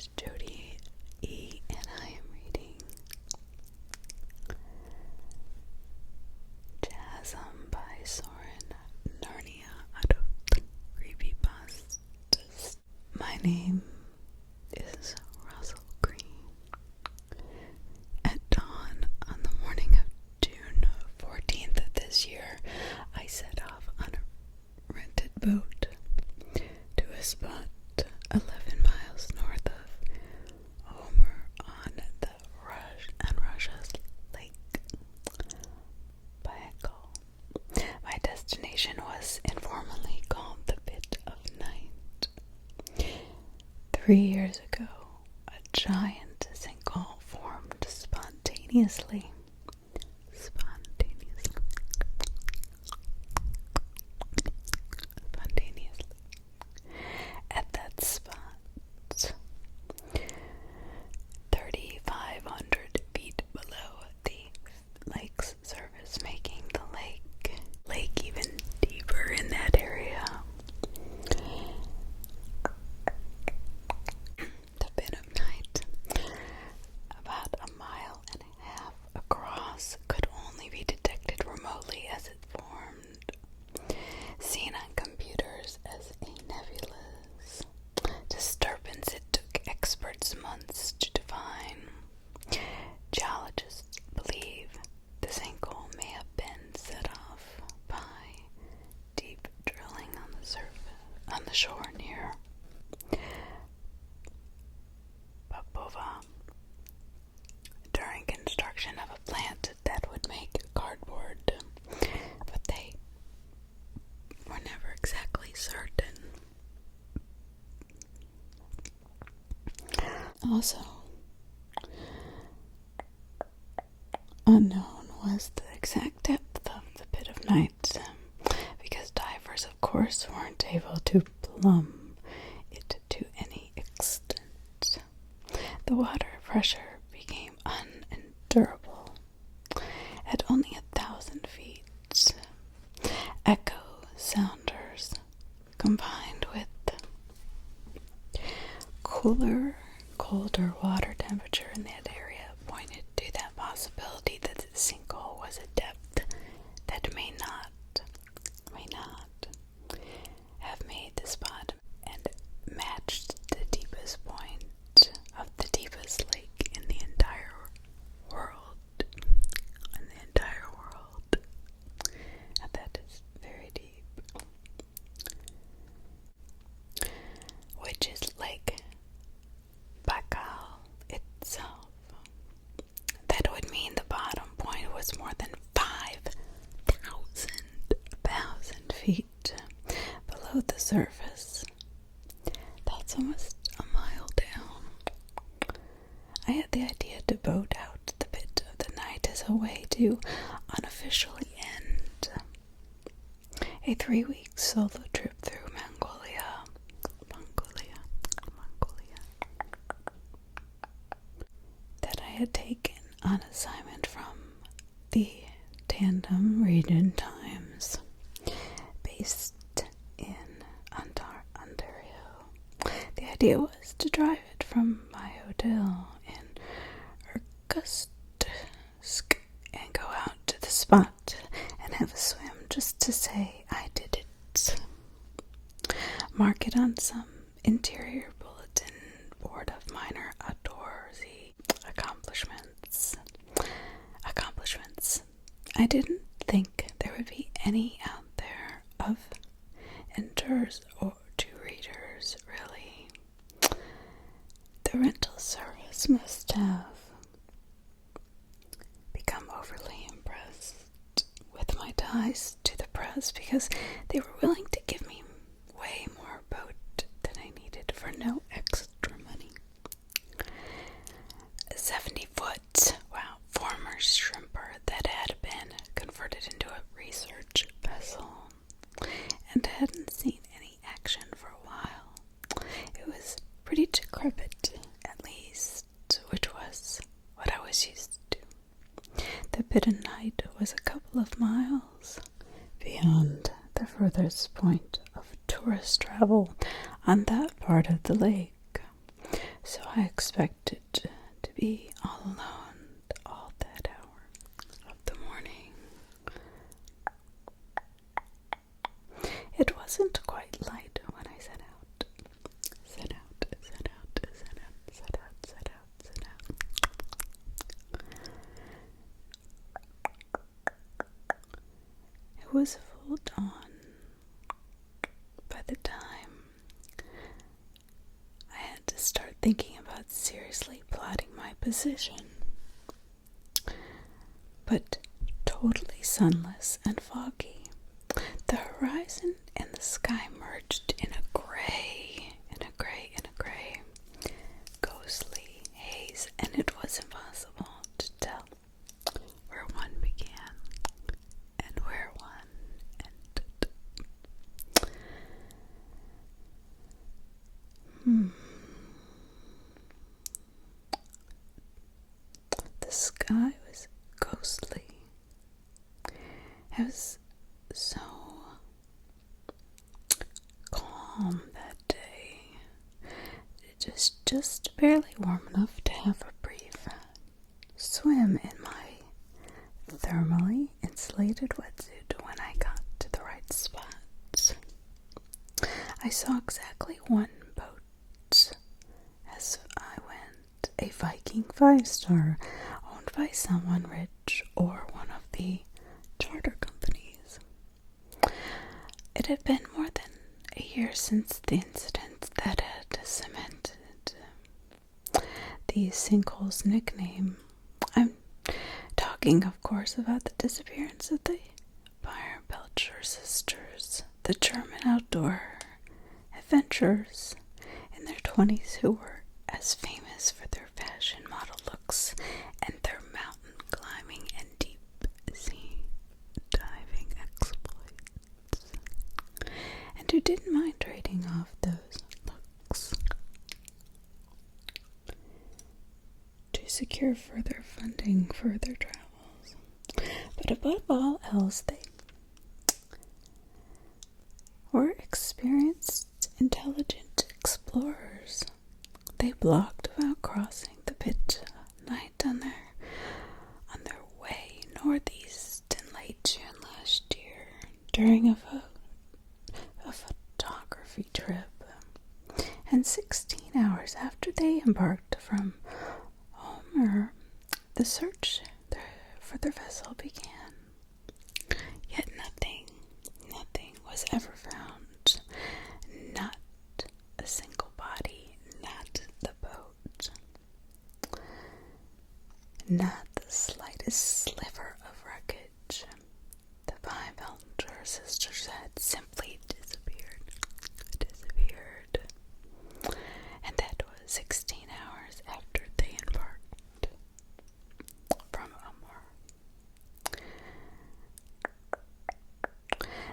is Jody E, and I am reading Chasm by Soren Narnia out of Creepypastas. My name is Russell Green. At dawn on the morning of June 14th of this year, I set off on a rented boat to a spot 11 miles north of Homer on the Russia's Lake Baikal. My destination was informally called the Pit of Night. 3 years ago, a giant sinkhole formed spontaneously. At that spot, 3,500 feet below the lake's surface, making the lake even deeper in that area. The Pit of Night, about a mile and a half across, could only be detected remotely as it formed, seen on computers as a nebulous disturbance. It took experts months to define. Geologists believe the sinkhole may have been set off by deep drilling on the shore near Popova during construction of a plant that would make cardboard, but they were never exactly certain. Also, unknown was the exact depth of the Pit of Night, because divers, of course, weren't able to plumb it to any extent. The water pressure became unendurable. At only 1,000 feet, echo sounders combined with colder water temperature in that area pointed to that possibility that the sinkhole was a depth that may not have made the spot and matched the deepest point of the deepest lake in the entire world. That is very deep. Which is Lake Baikal itself. That would mean the bottom point was more than 5,000 feet below the surface. That's almost a mile down. I had the idea to boat out the Pit of the Night as a way to unofficially end a 3-week solo trip through Mongolia, that I had taken on assignment from the Tandem Region Times, based in Ontario. The idea was to drive it from my hotel in Irkutsk and go out to the spot and have a swim just to say I did it. Mark it on some interior bulletin board of minor outdoorsy accomplishments. I didn't think there would be any out there of enters or to readers, really. The rental service must have become overly impressed with my ties to the press, because they were willing to give me way more boat than I needed for no extra money. A 70-foot, former shrimper that had been converted into a research vessel and hadn't seen any action for a while. It was pretty decrepit, at least, which was what I was used to. The Pit of Night was a couple of miles beyond the furthest point of tourist travel on that part of the lake. so I expected to be all alone all that hour of the morning. It wasn't quite light when I set out. Set out, set out, set out, set out, set out, set out. It was full dawn by the time I had to start thinking about seriously plotting my position. But totally sunless and foggy, the horizon and the sky merged in a gray, ghostly haze, and it was impossible to tell where one began and where one ended. The sky was ghostly. It was so calm that day. It was just barely warm enough to have a brief swim in my thermally insulated wetsuit when I got to the right spots. I saw exactly one boat as I went, a Viking 5-star owned by someone rich or one of the charter companies. It had been more than a year since the incident that had cemented the sinkhole's nickname. I'm talking, of course, about the disappearance of the Belcher sisters, the German outdoor adventurers in their 20s who were as famous for their fashion model looks and their mountain climbing and deep sea diving exploits, and who didn't mind trading off those looks to secure further funding for their travels. But above all else, they were experienced, intelligent explorers. They blogged about crossing the pit night on their way northeast in late June last year during a photography trip. And 16 hours after they embarked from Homer, the search for their vessel began. Yet nothing was ever found. Not a single body, not the boat, not the slightest sliver of wreckage. The Belcher sisters had simply disappeared. And that was 16 hours after they embarked from Homer.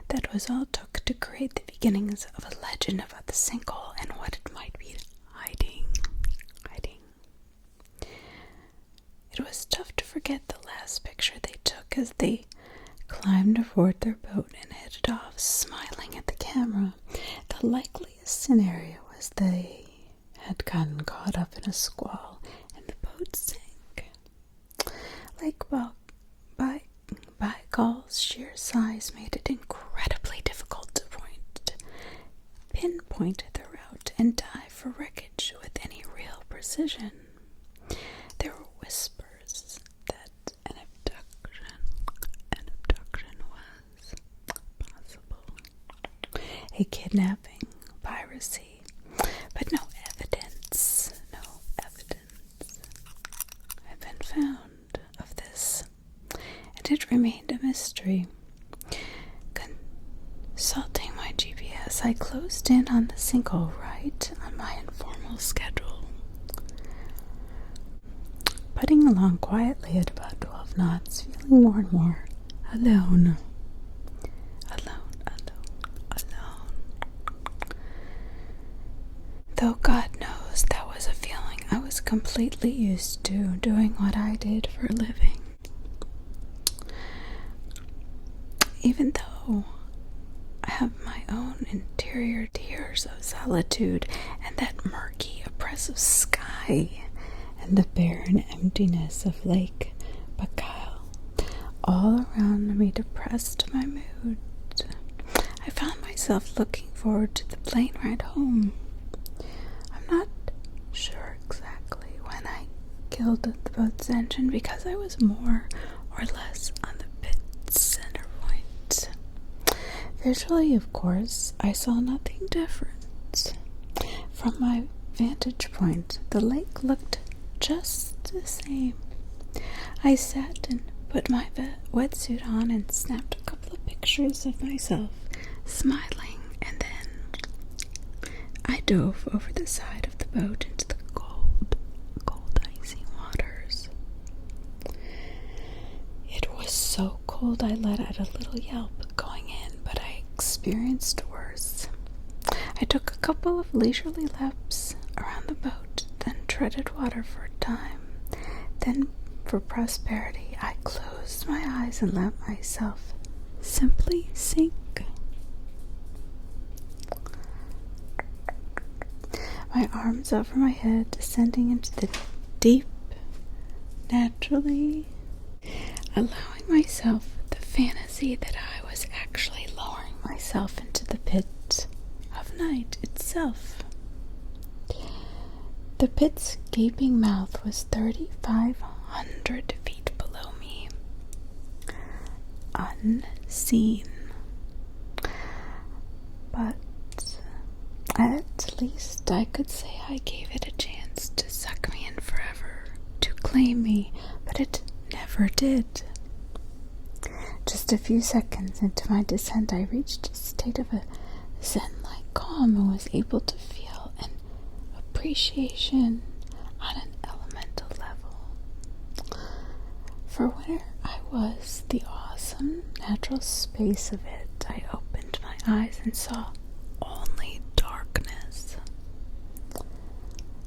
That was all it took to create the beginnings of a legend about the sinkhole and what it might be hiding. It was tough to forget the last picture they took as they climbed aboard their boat and headed off, smiling at the camera. The likeliest scenario was they had gotten caught up in a squall and the boat sank. Lake Baikal sheer size made it incredibly difficult to pinpoint the route and dive for wreckage with any real precision. There were whispers that an abduction was possible, a kidnapping, piracy, but no evidence had been found of this, and it remained a mystery. Consulting my GPS, I closed in on the sinkhole right on my informal schedule. Putting along quietly at about 12 knots, feeling more and more alone. Though God knows that was a feeling I was completely used to doing what I did for a living. Even though I have my own interior tears of solitude and that murky oppressive sky and the barren emptiness of Lake Baikal all around me depressed my mood. I found myself looking forward to the plane ride home. I'm not sure exactly when I killed the boat's engine because I was more or less on the pit's center point. Visually, of course, I saw nothing different. From my vantage point, the lake looked just the same. I sat and put my wetsuit on and snapped a couple of pictures of myself smiling, and then I dove over the side of the boat into the cold, icy waters. It was so cold I let out a little yelp going in, but I experienced worse. I took a couple of leisurely laps around the boat, then treaded water for a time. Then, for prosperity, I closed my eyes and let myself simply sink. My arms over my head, descending into the deep, naturally allowing myself the fantasy that I was actually lowering myself into the pit of night itself. The pit's gaping mouth was 3,500 feet below me, unseen. But at least I could say I gave it a chance to suck me in forever, to claim me, but it never did. Just a few seconds into my descent, I reached a state of a zen-like calm and was able to feel an appreciation on an elemental level for where I was, the awesome natural space of it. I opened my eyes and saw only darkness.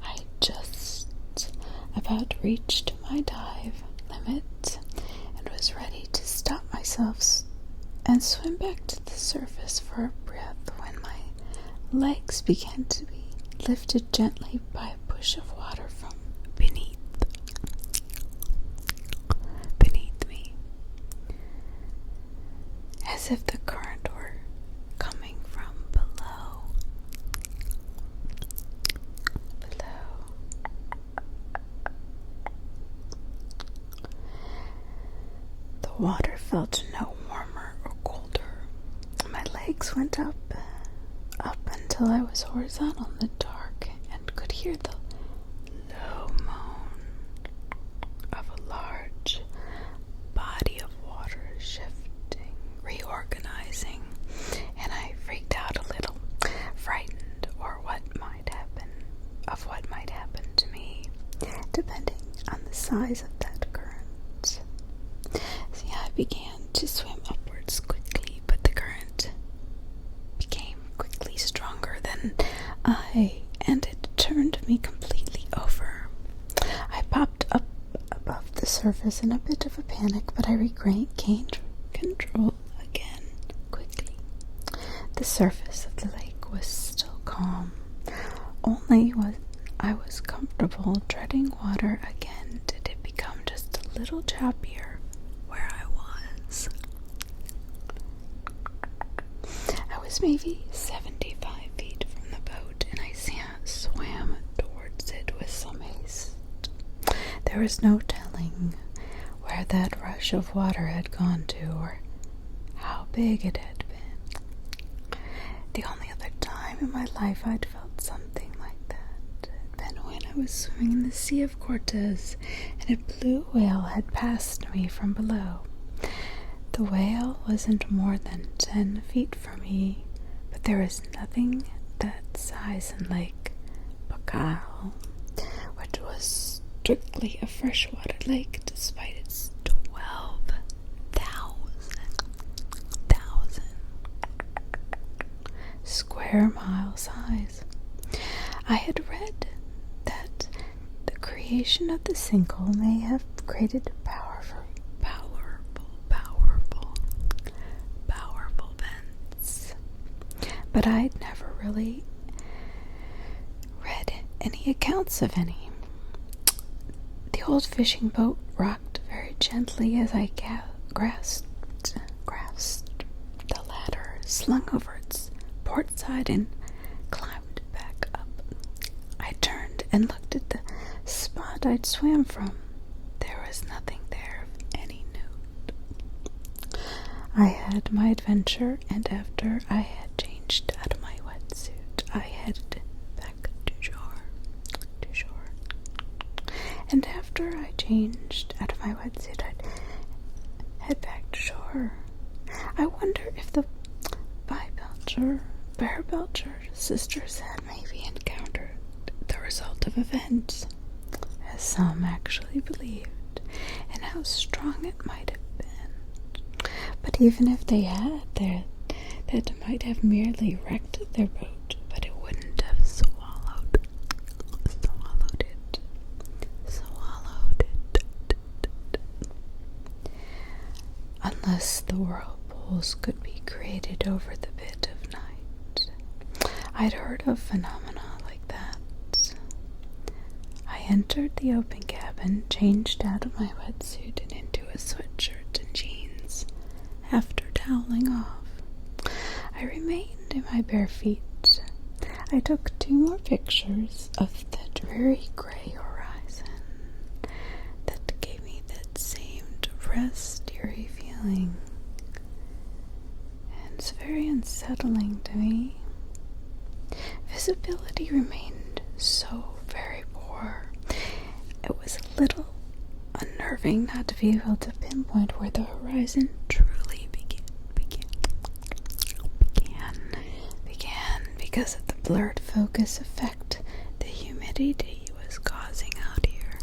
I just about reached my dive limit and was ready to stop myself and swim back to the surface for a breath when my legs began to be lifted gently by a push of water from beneath me, as if the current were coming from below. The water felt no warmer or colder. My legs went up until I was horizontal in the dark and could hear the low moan of a large body of water shifting, reorganizing, and I freaked out a little, frightened of what might happen to me, depending on the size of that current. See, I began to swim upwards quickly, but the current became quickly stronger than and it turned me completely over. I popped up above the surface in a bit of a panic, but I regained control again quickly. The surface of the lake was still calm, only when I was comfortable treading water again did it become just a little choppier where I was. I was maybe 75 feet from the boat, and I swam towards it with some haste. There was no telling where that rush of water had gone to or how big it had been. The only other time in my life I'd felt something like that had been when I was swimming in the Sea of Cortez and a blue whale had passed me from below. The whale wasn't more than 10 feet from me, but there was nothing that size in Lake Baikal, which was strictly a freshwater lake despite its 12,000 square mile size. I had read that the creation of the single may have created powerful vents, but I'd never really read any accounts of any. The old fishing boat rocked very gently as I grasped the ladder slung over its port side and climbed back up. I turned and looked at the spot I'd swam from. There was nothing there of any note. I had my adventure, and after I had changed out of my wetsuit, I headed back to shore. And after I changed out of my wetsuit, I'd head back to shore. I wonder if the Bear Belcher sisters had maybe encountered the result of events, as some actually believed, and how strong it might have been. But even if they had, that might have merely wrecked their boat, but it wouldn't have swallowed it. Unless the whirlpools could be created over the bit of night. I'd heard of phenomena like that. I entered the open cabin, changed out of my wetsuit and into a sweatshirt and jeans. After toweling off, I remained in my bare feet. I took 2 more pictures of the dreary gray horizon that gave me that same depressed, eerie feeling. And it's very unsettling to me. Visibility remained so very poor. It was a little unnerving not to be able to pinpoint where the horizon truly began because of the blurred focus effect the humidity was causing out there.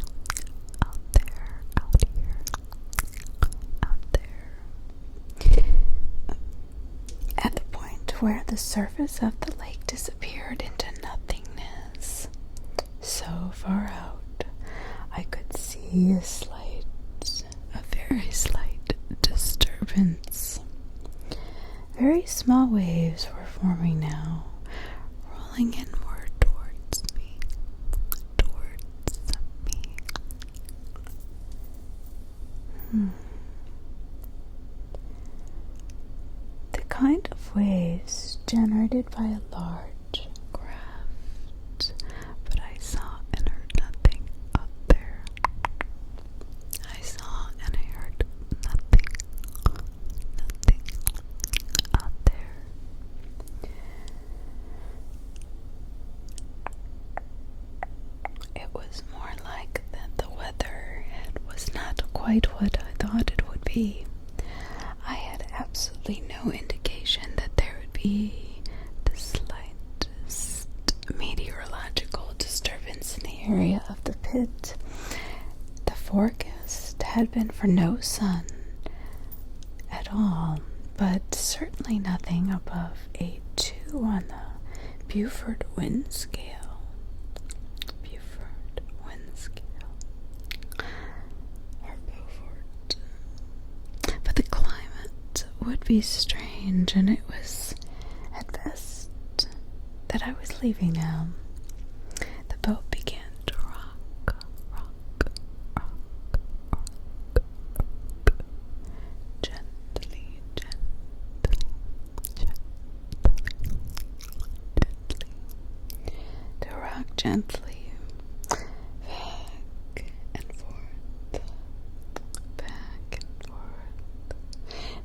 At the point where the surface of the lake disappeared into nothingness, so far out, I could see a very slight disturbance. Very small waves were forming now, rolling inward towards me. The kind of waves generated by a large craft, but I saw and heard nothing out there. I saw and I heard nothing out there. It was more like that the weather was not quite what I thought it would be. I had absolutely no indication that there would be the slightest meteorological disturbance in the area of the pit. The forecast had been for no sun at all, but certainly nothing above a 2 on the Beaufort wind scale. Or Beaufort. But the climate would be strange, and it was at best that I was leaving now. The boat began to rock, gently, to rock gently, back and forth.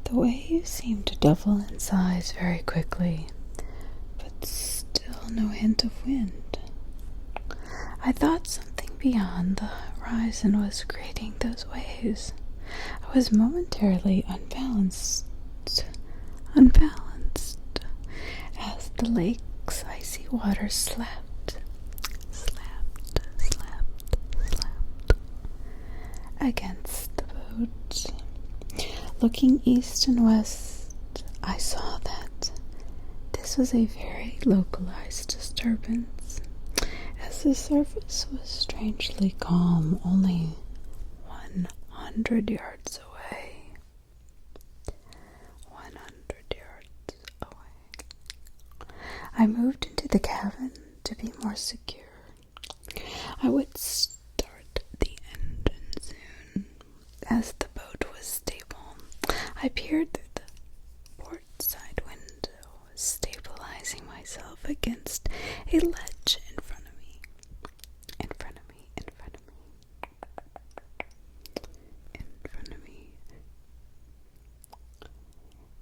The waves seemed to double in size very quickly, but still no hint of wind. I thought something beyond the horizon was creating those waves. I was momentarily unbalanced as the lake's icy water slapped against the boat. Looking east and west, I saw that this was a very localized disturbance, as the surface was strangely calm, only 100 yards away. 100 yards away. I moved into the cabin to be more secure. I would start the engine soon. As the boat was stable, I peered through the port side window, stabilizing myself against a ledge in front of me. In front of me, in front of me, in front of me.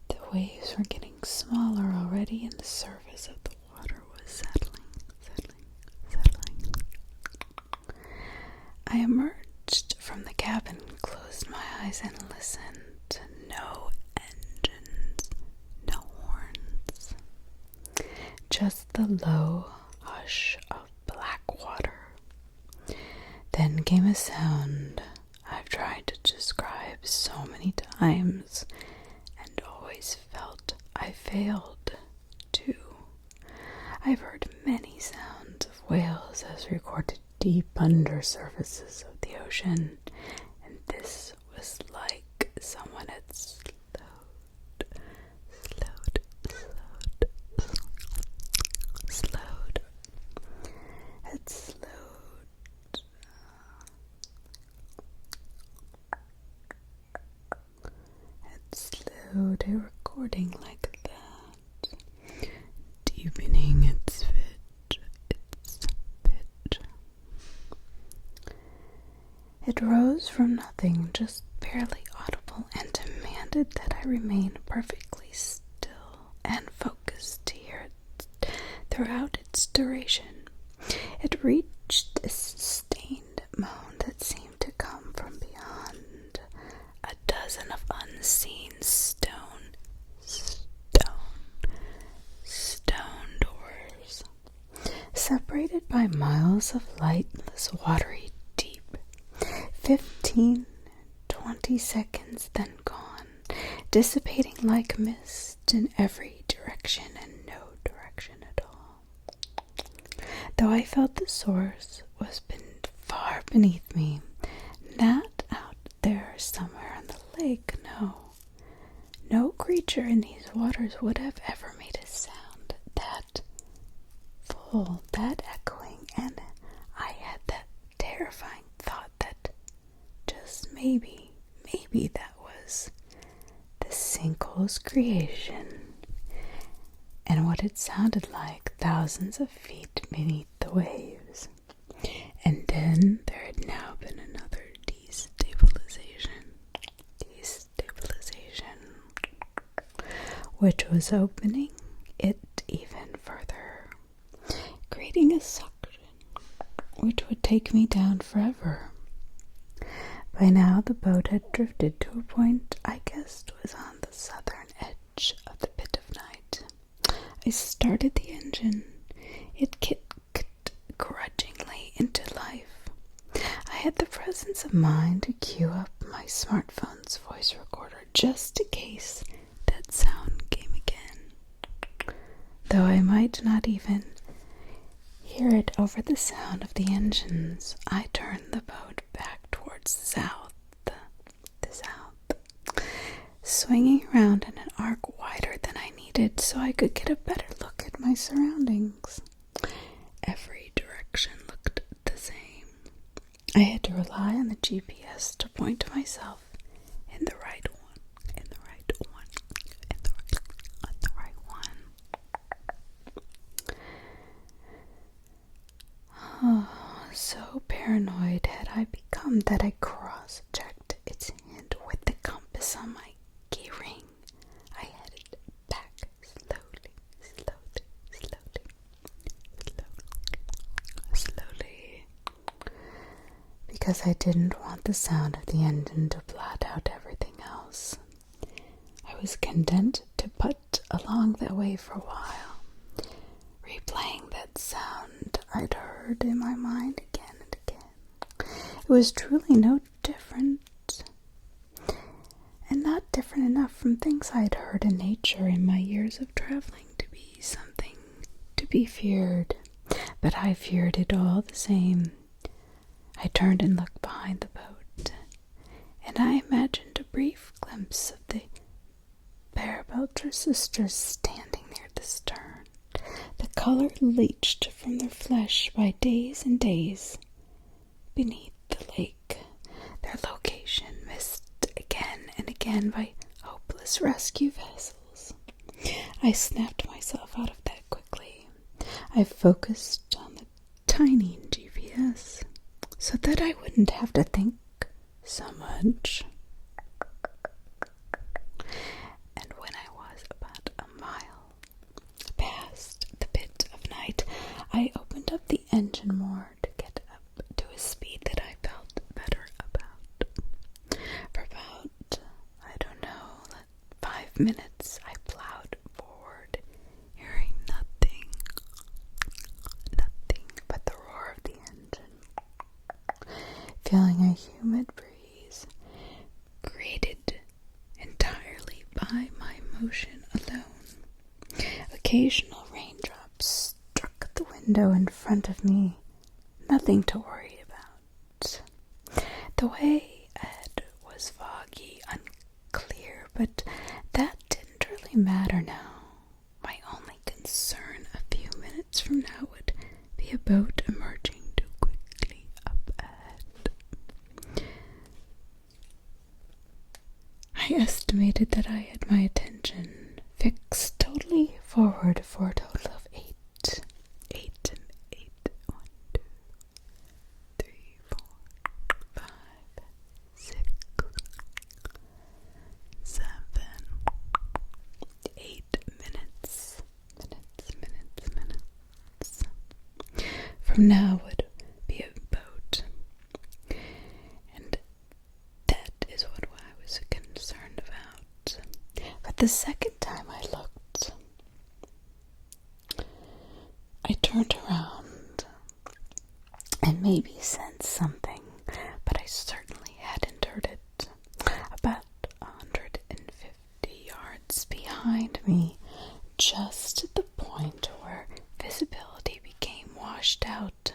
The waves were getting smaller already, and the surface of the water was settling, settling, settling. I emerged from the cabin, closed my eyes, and listened. No engines, no horns. Just the low hush of black water. Then came a sound I've tried to describe so many times and always felt I failed to. I've heard many sounds of whales as recorded deep under surfaces of the ocean, and this was like someone had slowed a recording like that, deepening its pitch. It rose from nothing, just barely audible, and demanded that I remain perfectly still and focused to hear it throughout its duration. It reached a sustained moan that seemed to come from beyond a dozen of unseen stone doors, separated by miles of lightless, watery deep. 15, 20 seconds, then gone, dissipating like mist in every direction and no direction at all. Though I felt the source was far beneath me, not out there somewhere on the lake, no. No creature in these waters would have ever made a sound that full, that echoing, and I had that terrifying thought that just maybe that was the sinkhole's creation, and what it sounded like thousands of feet beneath the waves. And then there had now been another destabilization, which was opening it even further, creating a suction which would take me down forever. By now the boat had drifted to a point I guessed was on the southern edge of the pit of night. I started the engine. It kicked grudgingly into life. I had the presence of mind to cue up my smartphone's voice recorder just in case that sound came again. Though I might not even hear it over the sound of the engines, I turned the boat back towards the south, swinging around in an arc wider than I needed so I could get a better look at my surroundings. Every direction looked the same. I had to rely on the GPS to point myself in the right one. Oh, so paranoid had I become that I cross-checked its hint with the compass on my key ring. I headed back slowly, because I didn't want the sound of the engine to blot out everything else. I was content to putt along that way for a while, replaying that sound I'd heard in my mind again and again. It was truly no different, and not different enough from things I'd heard in nature in my years of traveling to be something to be feared, but I feared it all the same. I turned and looked behind the boat, and I imagined a brief glimpse of the Bear-Belcher sisters standing near the stern, the color leached from their flesh by days and days, beneath the lake, their location missed again and again by hopeless rescue vessels. I snapped myself out of that quickly. I focused on the tiny GPS so that I wouldn't have to think so much. And when I was about a mile past the pit of night, I opened up the engine more to get up to a speed that I felt better about. For about, 5 minutes, I plowed forward, hearing nothing but the roar of the engine, feeling a humid breeze created entirely by my motion alone. Occasional raindrops struck the window in front of me. Nothing to worry about. The way ahead was foggy, unclear, but that didn't really matter now. My only concern a few minutes from now would be a boat emerging too quickly up ahead. I estimated that I had my attention fixed totally forward for a total of 8. 1, 2, 3, 4, 5, 6, 7, 8 minutes. From now would be a boat. And that is what I was concerned about. But the second time I looked, I turned around and maybe sensed something, but I certainly hadn't heard it. About 150 yards behind me, just at the point where visibility became washed out,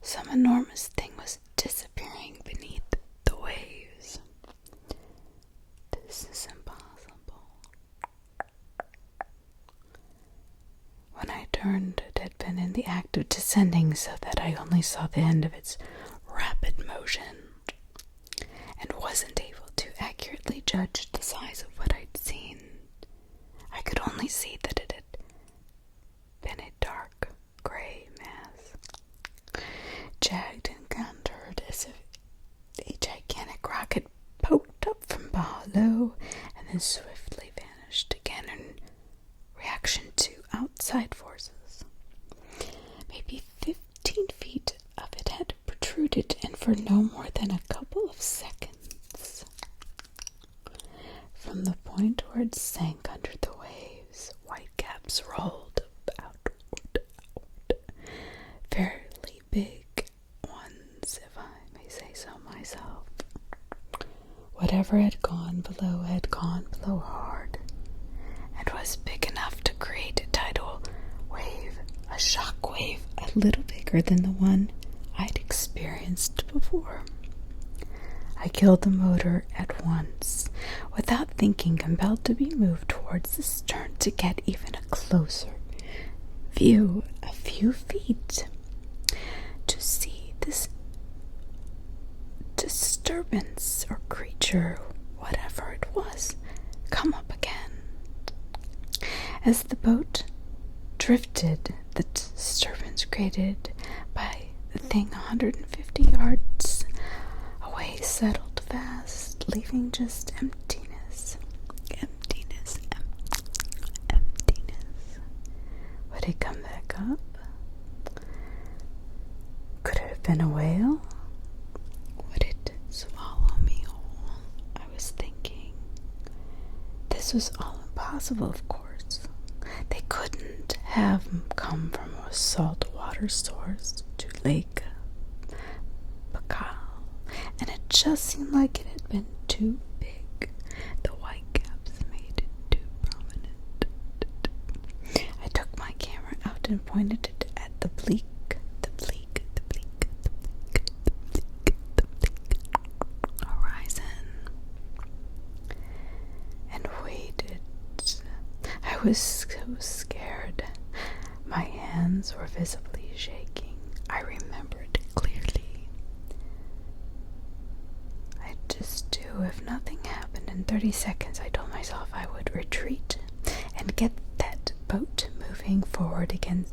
some enormous thing was disappearing beneath the waves. This is impossible. When I turned, it had been in the act of descending so that I only saw the end of its rapid motion and wasn't able to accurately judge the size of what I'd seen. I could only see that it had been a dark gray mass, jagged and contoured as if a gigantic rocket poked up from below and then swiftly vanished again in reaction to outside forces. Maybe 15 feet of it had protruded, and for no more than a couple of seconds. From the point where it sank under the waves, white caps rolled outward. Fairly big ones, if I may say so myself. Whatever had gone below hard, and was big enough to create a tidal wave, a shock wave a little bigger than the one I'd experienced before. I killed the motor at once, without thinking, compelled to be moved towards the stern to get even a closer view, a few feet, to see this disturbance or creature, whatever it was, come up again. As the boat drifted, the disturbance created by the thing 150 yards away settled fast, leaving just emptiness. Would it come back up? Could it have been a whale? Would it swallow me whole? I was thinking. This was all impossible, of course. They couldn't have come from a saltwater source to Lake Baikal, and it just seemed like it had been too big. The white caps made it too prominent. I took my camera out and pointed it at the bleak horizon and waited. I was so scared. My hands were visibly shaking. I remembered clearly if nothing happened in 30 seconds, I told myself I would retreat and get that boat moving forward again,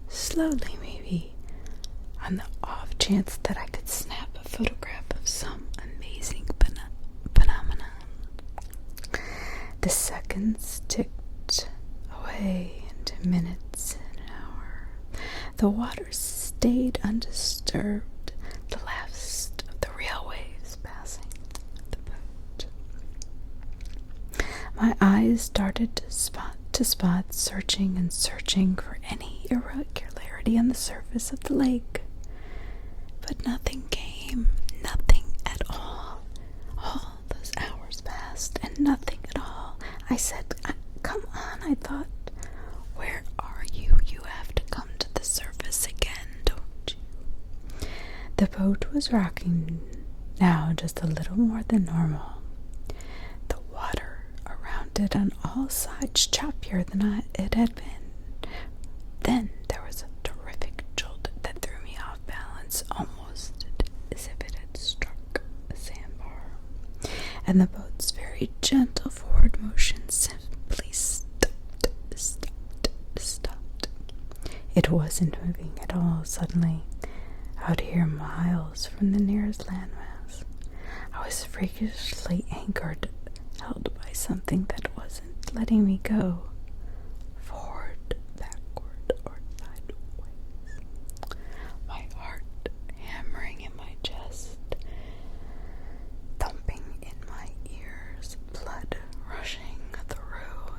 slowly maybe, on the off chance that I could snap a photograph of some amazing phenomenon. The seconds ticked away into minutes and an hour. The water stayed undisturbed, the last of the real waves passing the boat. My eyes started to spot, searching and searching for any irregularity on the surface of the lake. But nothing came, nothing at all. All those hours passed, and nothing at all. I said, come on, I thought. Where are you? You have to come to the surface again, don't you? The boat was rocking now just a little more than normal. The water around it on all sides choppier than it had been. Then there was a terrific jolt that threw me off balance, almost as if it had struck a sandbar. And the boat's very gentle forward motion simply stopped. It wasn't moving at all. Suddenly, out here miles from the nearest landmass, I was freakishly anchored, held by something that wasn't letting me go, forward, backward, or sideways. My heart hammering in my chest, thumping in my ears, blood rushing through.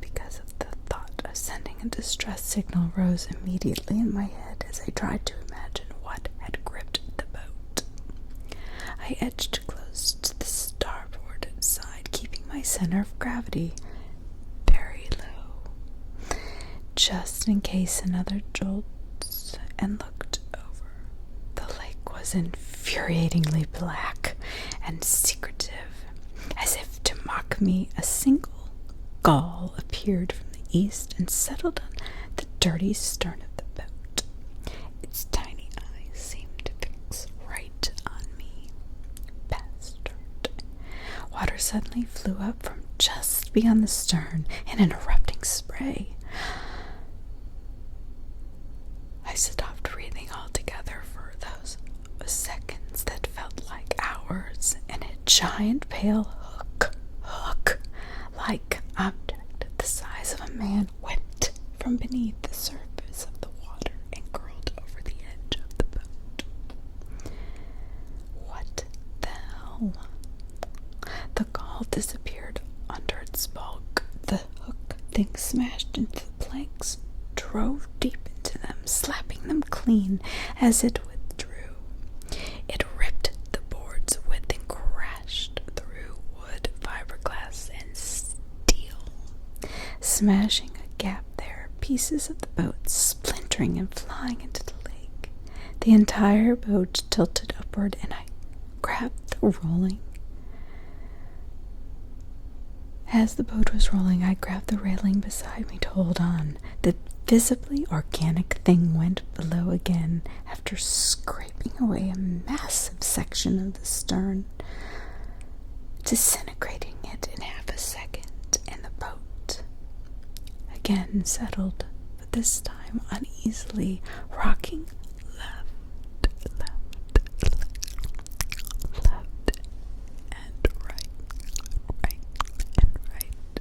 Because of the thought of sending a distress signal rose immediately in my head as I tried to imagine what had gripped the boat. I edged close to the starboard side, keeping my center of gravity very low, just in case another jolt, and looked over. The lake was infuriatingly black and secretive, as if to mock me. A single gull appeared from the east and settled on the dirty stern of the boat. Its tiny eyes seemed to fix right on me. Bastard. Water suddenly flew up from just beyond the stern in an erupting spray. I stopped breathing altogether for those seconds that felt like hours, and a giant pale hook-like object the size of a man whipped from beneath the surface of the water and curled over the edge of the boat. What the hell? The gall disappeared under its bulk. The hook thing smashed into the planks, drove deep into them, slapping them clean as it withdrew. It ripped the boards with and crashed through wood, fiberglass, and steel, smashing a gap there, pieces of the boat splintering and flying into the lake. The entire boat tilted upward, and I grabbed the rolling. As the boat was rolling, I grabbed the railing beside me to hold on. The visibly organic thing went below again after scraping away a massive section of the stern, disintegrating it in half a second, and the boat again settled, but this time uneasily, rocking left, and right, and right.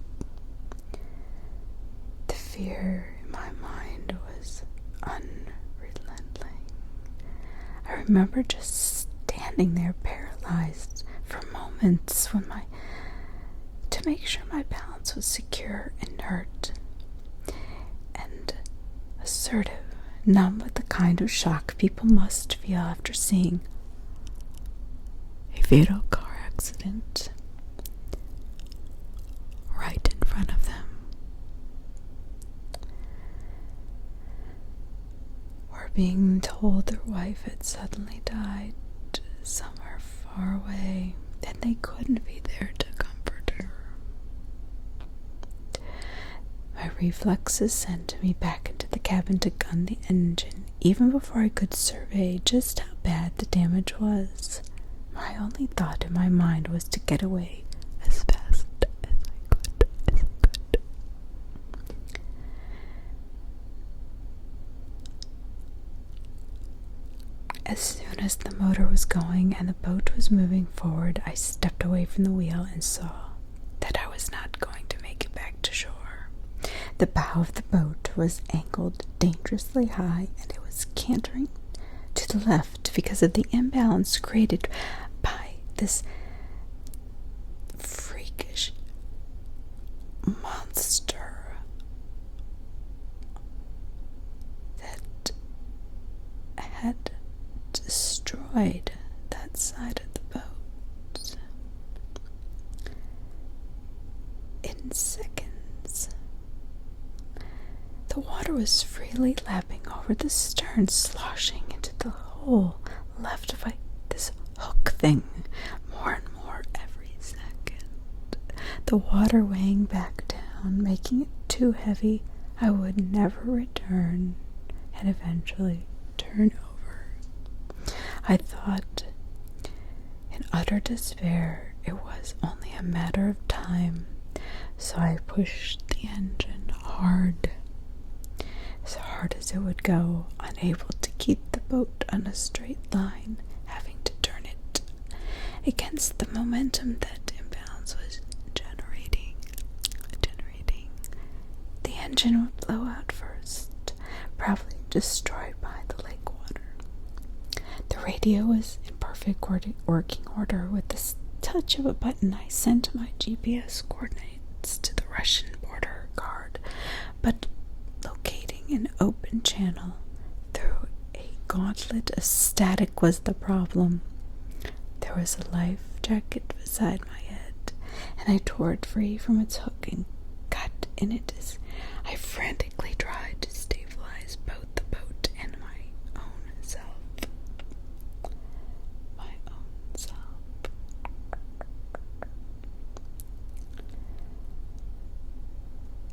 The fear in my mind was unrelenting. I remember just standing there paralyzed for moments to make sure my balance was secure, inert, and assertive, numb with the kind of shock people must feel after seeing a fatal car accident right in front of them, or being told their wife had suddenly died somewhere far away and they couldn't be there to comfort her. My reflexes sent me back into the cabin to gun the engine, even before I could survey just how bad the damage was. My only thought in my mind was to get away as fast as I could. As soon as the motor was going and the boat was moving forward, I stepped away from the wheel and saw that I was not going to make it back to shore. The bow of the boat was angled dangerously high, and it was cantering to the left because of the imbalance created by this freakish monster that had destroyed that side of the boat in seconds. The water was freely lapping over the stern, sloshing into the hole left by this hook thing more and more every second. The water weighing back down, making it too heavy. I would never return and eventually turn over. I thought, in utter despair, it was only a matter of time, so I pushed the engine hard, as hard as it would go, unable to keep the boat on a straight line, having to turn it against the momentum that imbalance was generating. The engine would blow out first, probably destroyed by the lake water. The radio was in perfect working order. With the touch of a button, I sent my GPS coordinates to the Russian border guard, but locating an open channel through a gauntlet of static was the problem. There was a life jacket beside my head, and I tore it free from its hook and got in it as I frantically tried to stabilize both the boat and my own self.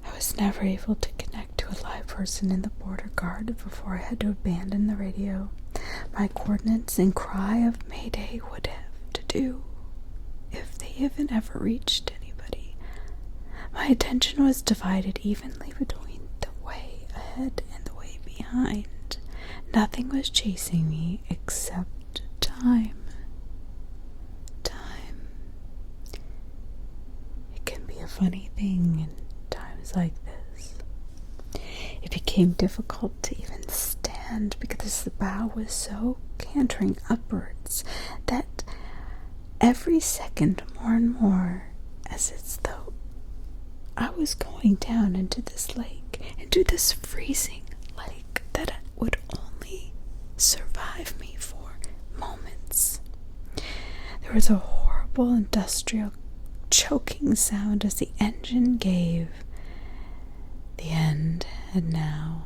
I was never able to connect to a live person in the border guard before I had to abandon the radio. My coordinates and cry of Mayday would have to do if they even ever reached anybody. My attention was divided evenly between the way ahead and the way behind. Nothing was chasing me except time. Time. It can be a funny thing in times like this. It became difficult to even stand because the bow was so cantering upwards that every second more and more, as it's though I was going down into this lake, into this freezing lake that would only survive me for moments. There was a horrible industrial choking sound as the engine gave. The end had now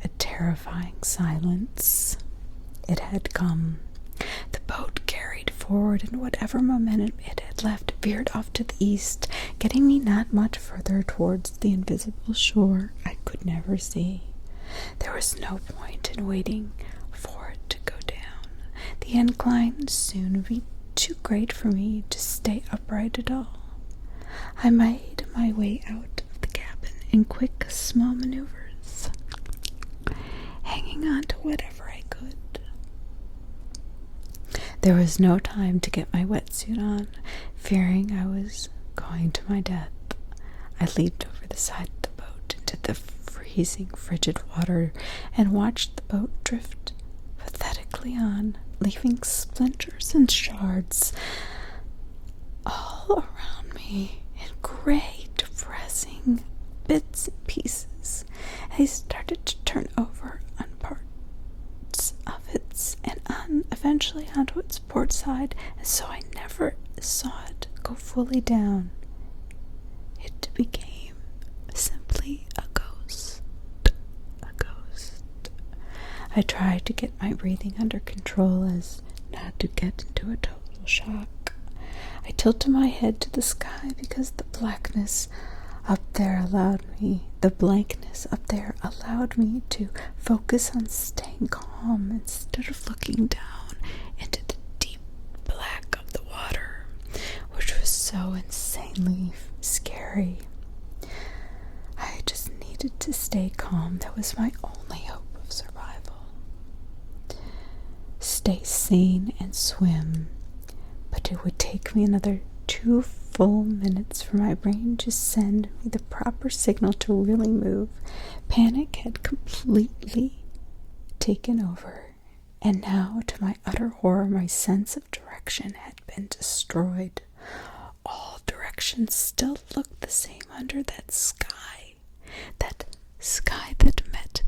a terrifying silence. It had come. The boat carried forward, and whatever momentum it had left veered off to the east, getting me not much further towards the invisible shore I could never see. There was no point in waiting for it to go down. The incline would soon be too great for me to stay upright at all. I made my way out of the cabin in quick, small maneuvers, hanging on to whatever I could. There was no time to get my wetsuit on, fearing I was going to my death. I leaped over the side of the boat into the freezing, frigid water and watched the boat drift pathetically on, leaving splinters and shards all around me in gray, depressing bits and pieces. I started to turn over on parts of it and eventually onto its port side, and so I never saw it go fully down. It became simply a ghost. I tried to get my breathing under control as not to get into a total shock. I tilted my head to the sky because the blankness up there allowed me to focus on staying calm instead of looking down into the deep so insanely scary. I just needed to stay calm. That was my only hope of survival. Stay sane and swim. But it would take me another 2 full minutes for my brain to send me the proper signal to really move. Panic had completely taken over, and now, to my utter horror, my sense of direction had been destroyed. All directions still looked the same under that sky that met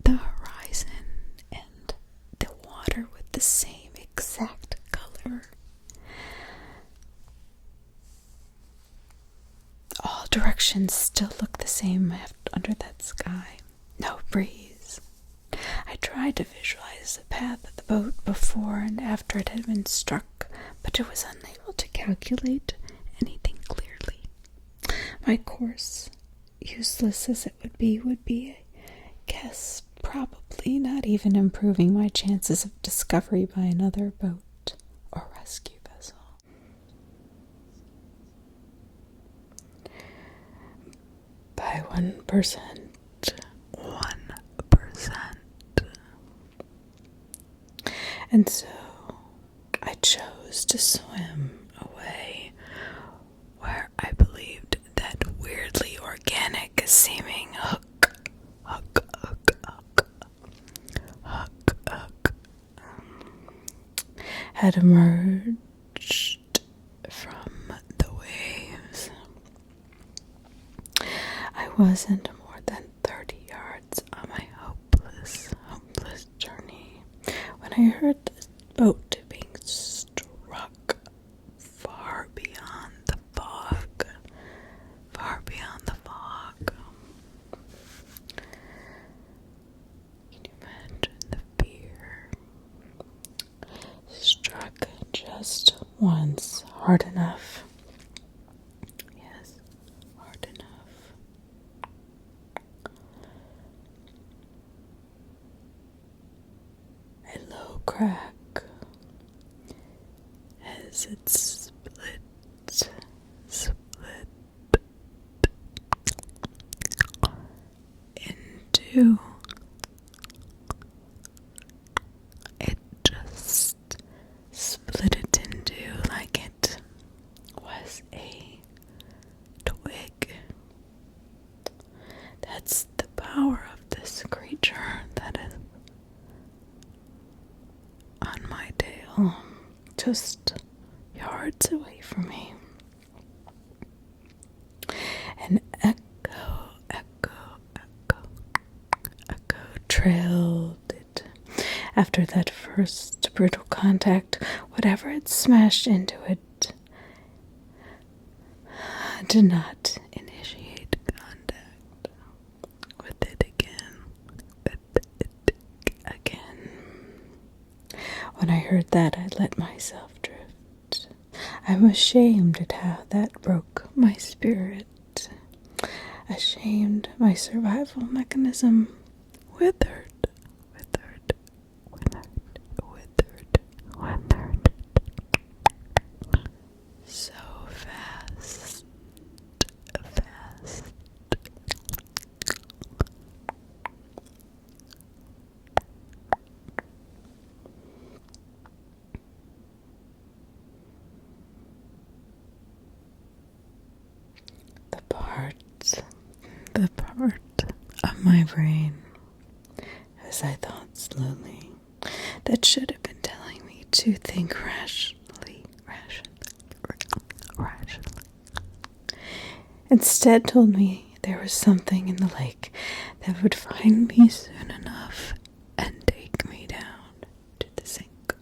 the horizon, and the water with the same exact color. All directions still look the same under that sky. No breeze. I tried to visualize the path of the boat before and after it had been struck, but it was unable to calculate anything clearly. My course, useless as it would be a guess, probably not even improving my chances of discovery by another boat or rescue vessel. By 1%. And so I chose to swim away where I believed that weirdly organic seeming hook had emerged from the waves. I wasn't more than 30 yards on my hopeless journey when I heard the boat being struck far beyond the fog. Can you imagine the fear? Struck just once, hard enough. Yes, hard enough. A low crack as it split into. It just split it into like it was a twig. That's the power of this creature that is on my tail, just yards away from me. An echo trailed it. After that first brutal contact, whatever had smashed into it did not initiate contact with it again. When I heard that, I let myself drift. I'm ashamed at how that broke my spirit. Ashamed my survival mechanism withered. So fast. The part of my brain, as I thought slowly, that should have been telling me to think rationally, instead told me there was something in the lake that would find me soon enough and take me down to the sink.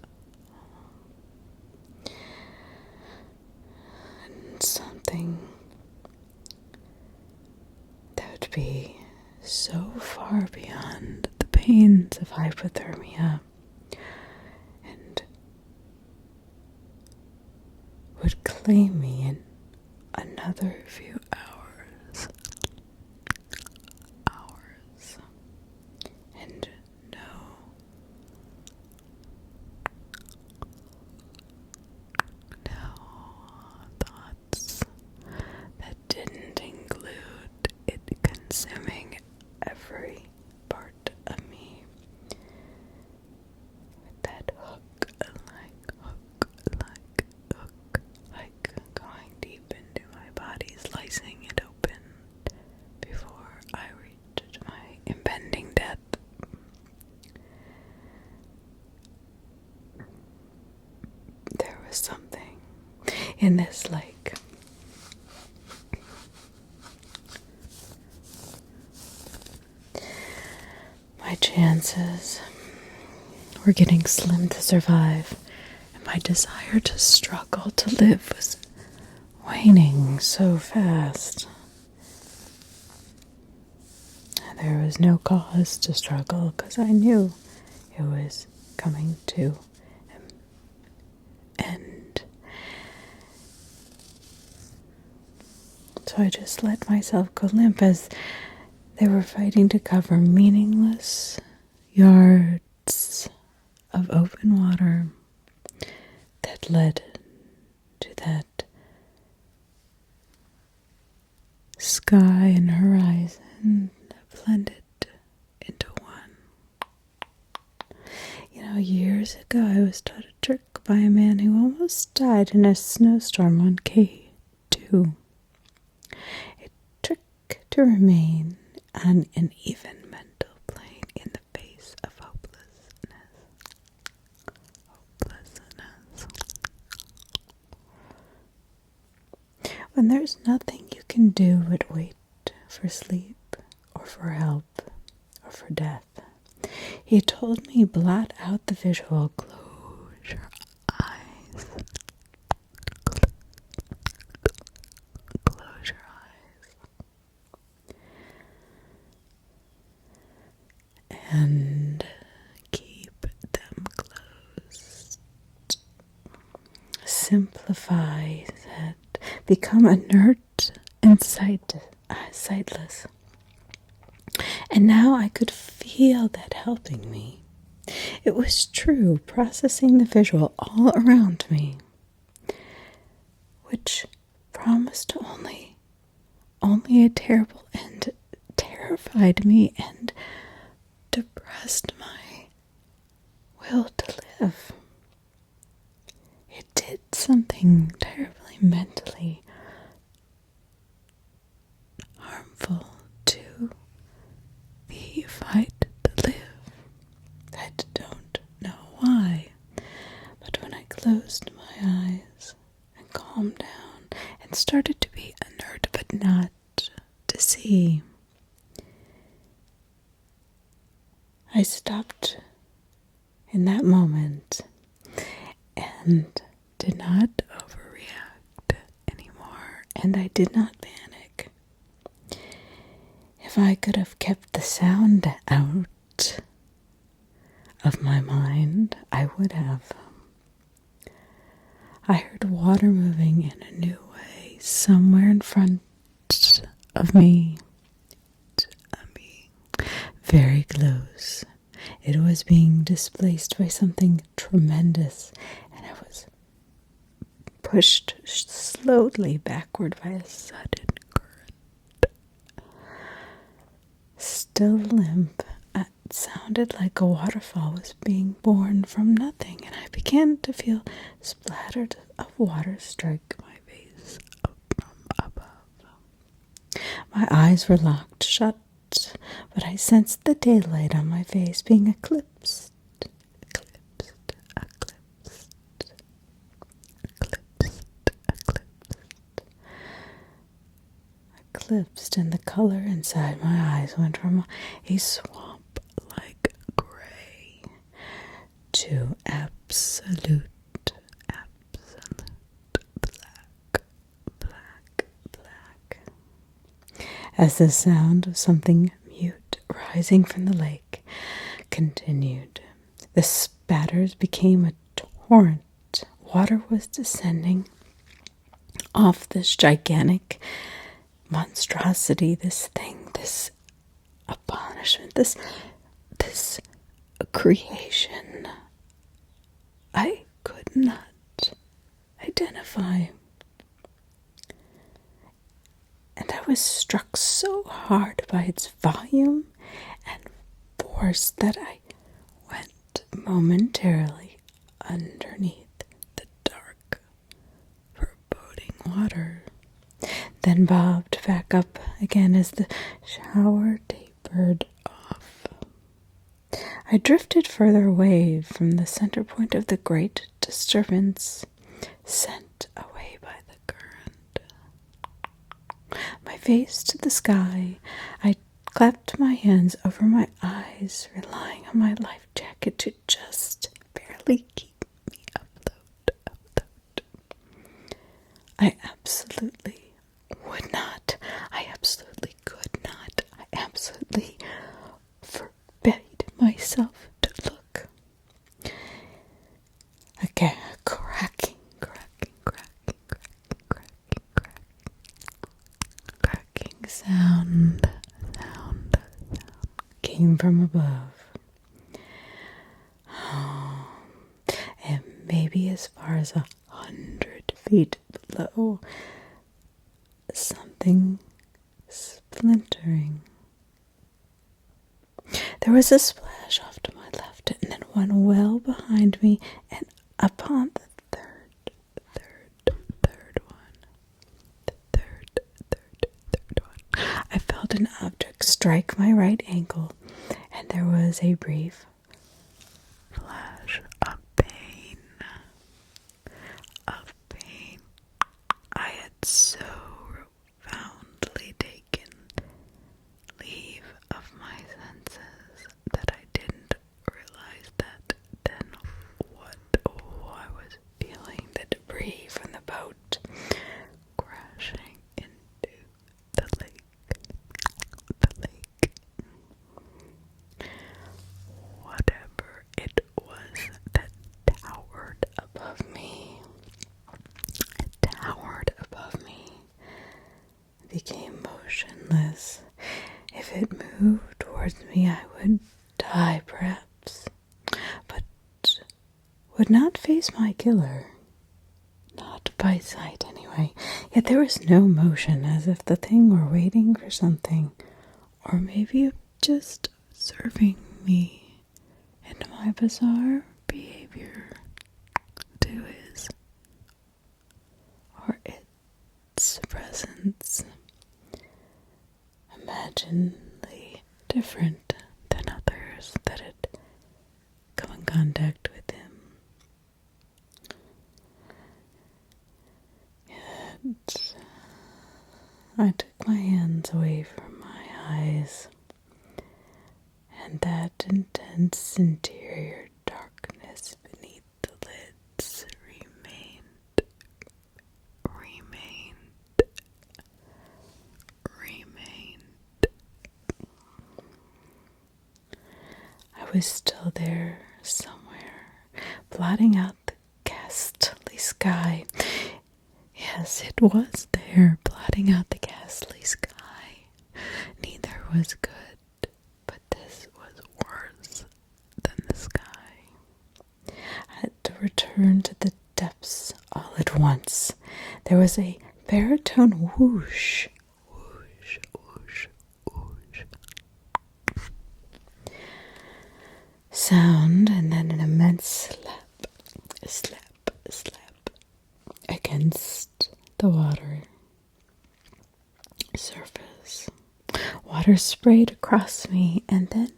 And something that would be so far beyond the pains of hypothermia and would claim me in another few hours. And no, impending death. There was something in this lake. My chances were getting slim to survive, and my desire to struggle to live was waning so fast. There was no cause to struggle because I knew it was coming to an end. So I just let myself go limp as they were fighting to cover meaningless yards of open water that led to that sky and horizon that blended into one. You know, years ago I was taught a trick by a man who almost died in a snowstorm on K2. A trick to remain on an even mental plane in the face of hopelessness. When there's nothing you can do but wait for sleep, or for help, or for death, he told me, blot out the visual, close your eyes. Close your eyes. And keep them closed. Simplify that. Become inert and sightless. And now I could feel that helping me. It was true, processing the visual all around me, which promised only a terrible end, terrified me and depressed my will to live. It did something terribly mentally harmful to the fight to live. I don't know why, but when I closed my eyes and calmed down and started to be alert but not to see, I stopped in that moment and did not overreact anymore, and I did not panic. If I could have kept the sound out of my mind, I would have. I heard water moving in a new way somewhere in front of me, very close. It was being displaced by something tremendous, and I was pushed slowly backward by a sudden current. Still limp, it sounded like a waterfall was being born from nothing, and I began to feel splatters of water strike my face from above. My eyes were locked shut, but I sensed the daylight on my face being eclipsed, and the color inside my eyes went from a swamp-like gray to absolute black. As the sound of something mute rising from the lake continued, the spatters became a torrent. Water was descending off this gigantic monstrosity, this thing, this astonishment, this creation I could not identify. And I was struck so hard by its volume and force that I went momentarily underneath the dark, foreboding water, then bobbed back up again as the shower tapered I drifted further away from the center point of the great disturbance, sent away by the current. My face to the sky, I clapped my hands over my eyes, relying on my life jacket to just barely keep me afloat. I absolutely would not. I absolutely could not. I absolutely forbade myself to look. Again, cracking sound came from above. And maybe as far as 100 feet below, something splintering. There was a splash off to my left, and then one well behind me, and upon the third one, I felt an object strike my right ankle, and there was a brief flash of pain. I had so profoundly taken leave of my senses that I didn't realize that then what I was feeling the debris from the boat crashing into the lake. Whatever it was that towered above me, became motionless. If it moved towards me, I would die, perhaps, but would not face my killer. Not by sight, anyway. Yet there was no motion, as if the thing were waiting for something, or maybe just observing me and my bizarre behavior to his or its presence. Imaginably different than others that had come in contact with him. Yet I took my hands away from my eyes, and that intense interior darkness beneath the lids remained. I was still there somewhere, blotting out the ghastly sky. Yes, it was there, blotting out the ghastly sky. Neither was good, but this was worse than the sky. I had to return to the depths all at once. There was a baritone whoosh, whoosh, whoosh, whoosh sound, and then an immense slap against the water surface. Water sprayed across me, and then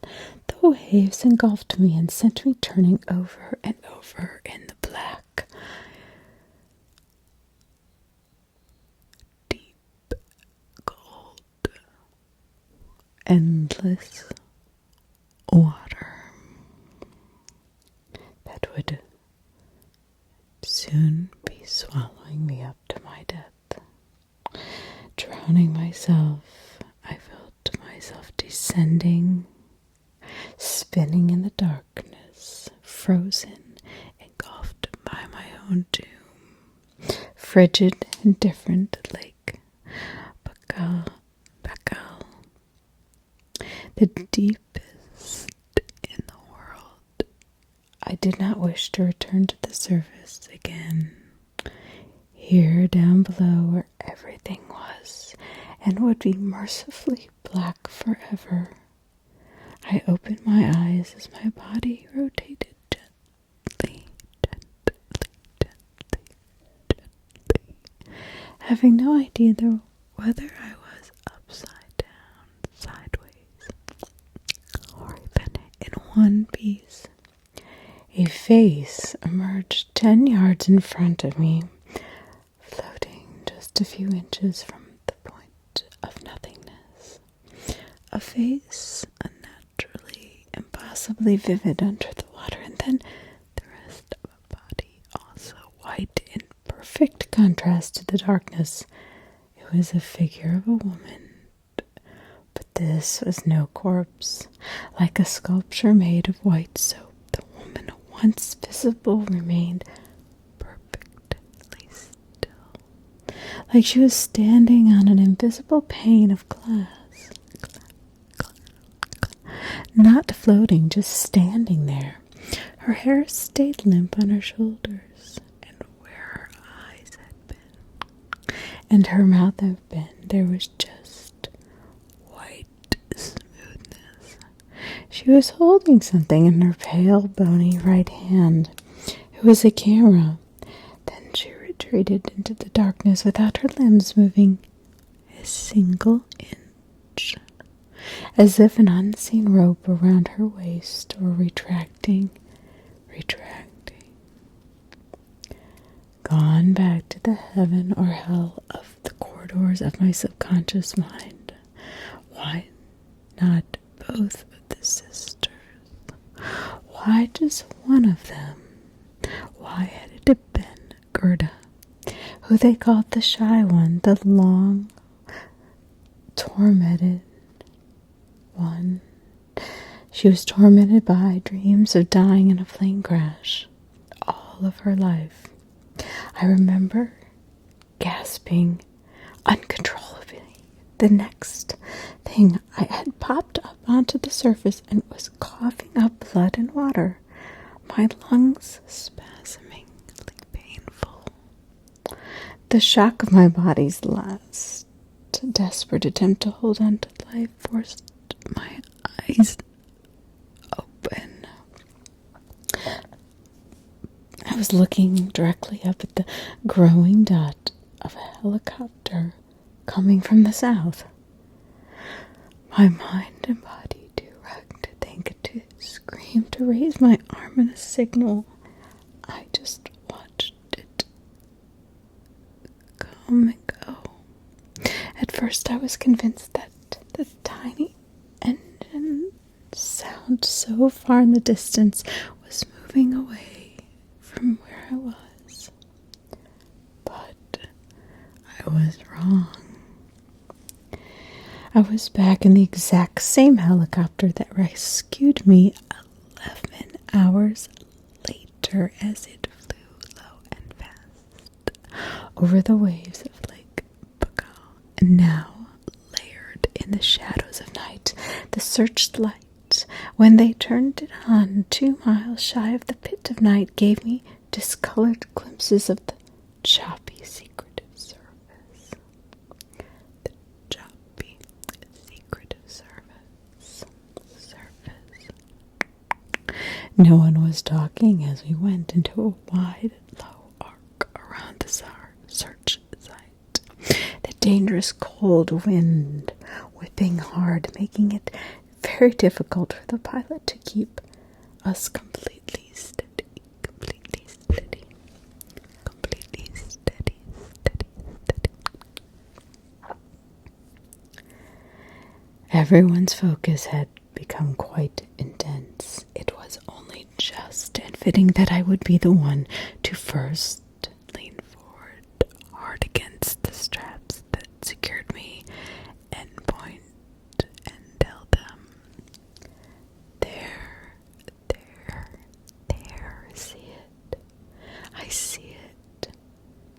the waves engulfed me and sent me turning over and over in the black, deep, cold, endless water that would soon be swallowing me up to my death. Drowning myself, I felt myself descending, spinning in the darkness, frozen, engulfed by my own doom. Frigid, indifferent lake, Bacal, the deepest in the world. I did not wish to return to the surface again. Here down below where everything was and would be mercifully black forever. I opened my eyes as my body rotated gently, having no idea whether I was upside down, sideways, or even in one piece. A face emerged 10 yards in front of me, floating just a few inches from the point of nothingness. A face unnaturally, impossibly vivid under the water, and then the rest of a body, also white in perfect contrast to the darkness. It was a figure of a woman. But this was no corpse. Like a sculpture made of white soap, the woman once visible remained perfectly still, like she was standing on an invisible pane of glass. Not floating, just standing there. Her hair stayed limp on her shoulders, and where her eyes had been, and her mouth had been, there was just white smoothness. She was holding something in her pale, bony right hand. It was a camera. Then she retreated into the darkness without her limbs moving a single inch, as if an unseen rope around her waist, or retracting. Gone back to the heaven or hell of the corridors of my subconscious mind. Why not both of the sisters? Why just one of them? Why had it been Gerda, who they called the shy one, the long, tormented one? She was tormented by dreams of dying in a plane crash all of her life. I remember gasping uncontrollably. The next thing, I had popped up onto the surface and was coughing up blood and water, my lungs spasmingly painful. The shock of my body's last desperate attempt to hold on to life forced my eyes open. I was looking directly up at the growing dot of a helicopter coming from the south. My mind and body too wrecked to think, to scream, to raise my arm in a signal. I just watched it come and go. At first I was convinced that the tiny engine sound so far in the distance was moving away from where I was. But I was wrong. I was back in the exact same helicopter that rescued me 11 hours later as it flew low and fast over the waves of Lake Baikal. And now, layered in the shadows of night, the searchlight, when they turned it on 2 miles shy of the pit of night, gave me discolored glimpses of the choppy, secretive surface. The choppy, secretive surface. No one was talking as we went into a wide, low arc around the search site. The dangerous cold wind whipping hard, making it very difficult for the pilot to keep us completely steady. Everyone's focus had become quite intense. It was only just and fitting that I would be the one to first lean forward hard against the straps that secured me and point and tell them, there, see it? I see it.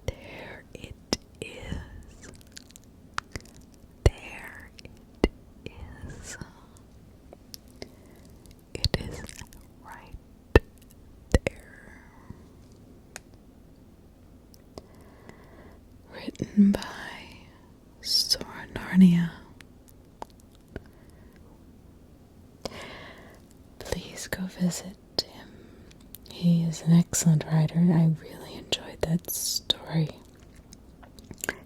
There it is. There it is. It is right there. Written by Sora Narnia. Please go visit him. He is an excellent writer. I really enjoyed that story.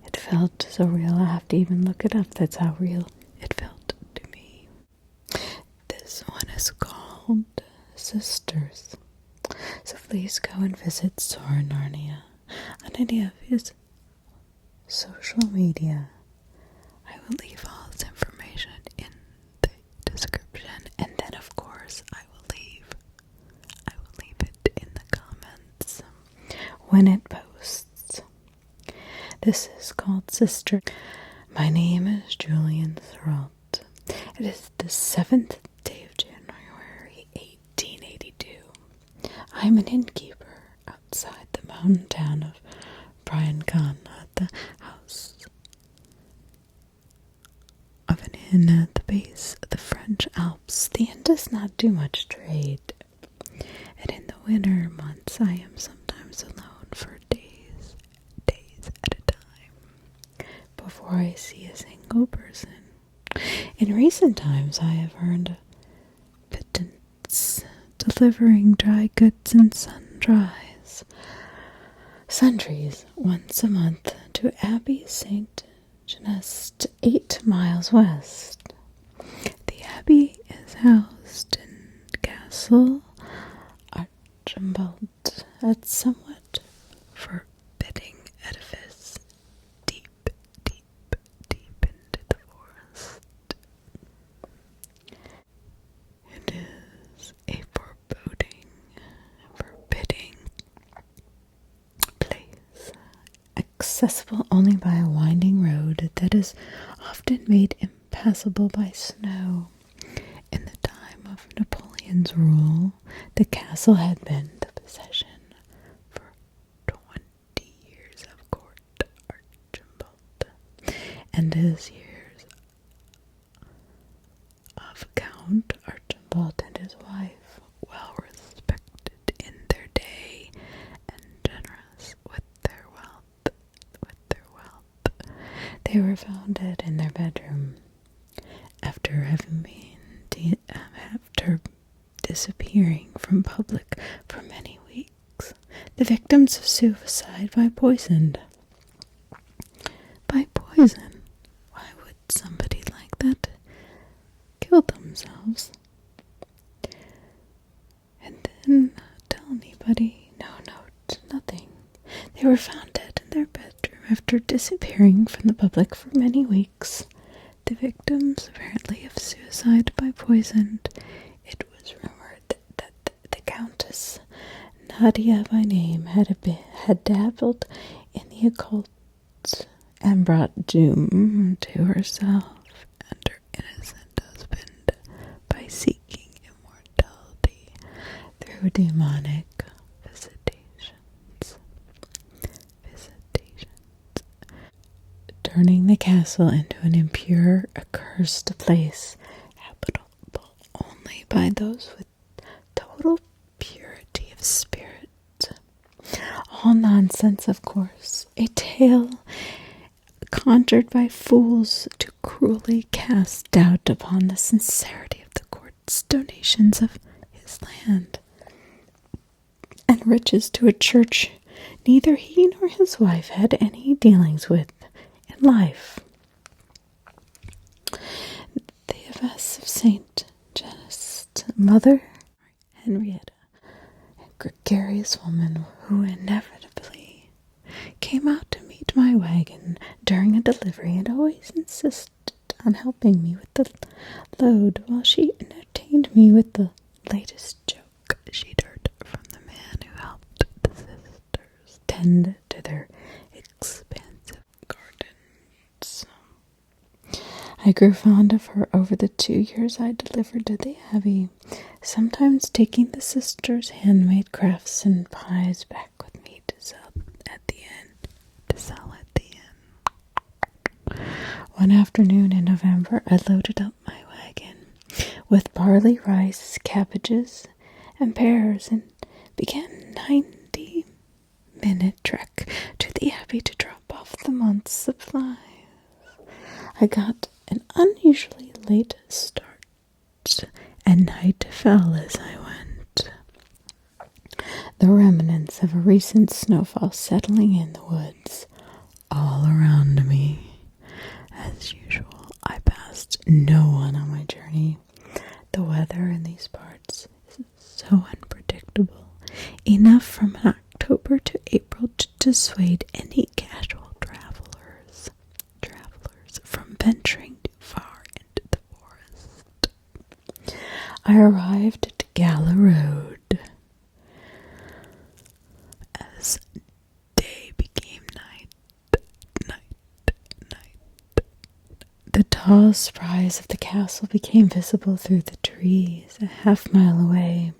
It felt so real. I have to even look it up. That's how real it felt to me. This one is called sisters. So please go and visit Sora Narnia on any of his social media. I will leave all his information in the description, and then of course I will leave it in the comments when it posts. This is called Sister. My name is Julian Throlt. It is the 7th day of January, 1882. I'm an innkeeper outside the mountain town of Brian Khan at the house of an inn at the base of the French Alps. The inn does not do much trade, and in the winter months I am sometimes alone for days at a time, before I see a single person. In recent times I have earned a pittance, delivering dry goods and sundries once a month to Abbey St. Genest, 8 miles west. The abbey is housed in Castle Archambault, a somewhat forbidding edifice deep into the forest. It is a forbidding place, accessible only by a winding road that is often made impassable by snow. In the time of Napoleon's rule, the castle had been the possession for 20 years of Court Archambault, and as years of Count Archambault and his wife, well respected in their day and generous with their wealth, they were found dead in their bedroom after disappearing from public for many weeks, the victims of suicide by poison. By poison? Why would somebody like that kill themselves and then tell anybody? No, nothing. They were found dead in their bedroom after disappearing from the public for many weeks. The victims apparently of suicide by poison. It was rumored that the Countess Nadia by name had dabbled in the occult and brought doom to herself and her innocent husband by seeking immortality through demonic visitations, turning the castle into an impure, accursed place, habitable only by those with total purity of spirit. All nonsense, of course, a tale conjured by fools to cruelly cast doubt upon the sincerity of the court's donations of his land and riches to a church neither he nor his wife had any dealings with in life. The abbess of St. Genest, Mother Henrietta, a gregarious woman who inevitably came out to meet my wagon during a delivery and always insisted on helping me with the load while she entertained me with the latest joke she'd heard from the man who helped the sisters tend to their expansive gardens. I grew fond of her over the 2 years I delivered to the Abbey, sometimes taking the sisters' handmade crafts and pies back with me to sell at the inn. One afternoon in November, I loaded up my wagon with barley, rice, cabbages, and pears, and began a 90-minute trek to the Abbey to drop off the month's supplies. I got an unusually late start, and night fell as I went. The remnants of a recent snowfall settling in the woods all around me. As usual, I passed no one on my journey. The weather in these parts is so unpredictable, enough from October to April to dissuade any casual travelers from venturing too far into the forest. I arrived at Gala Road as day became night. The tall spires of the castle became visible through the trees. A half-mile away,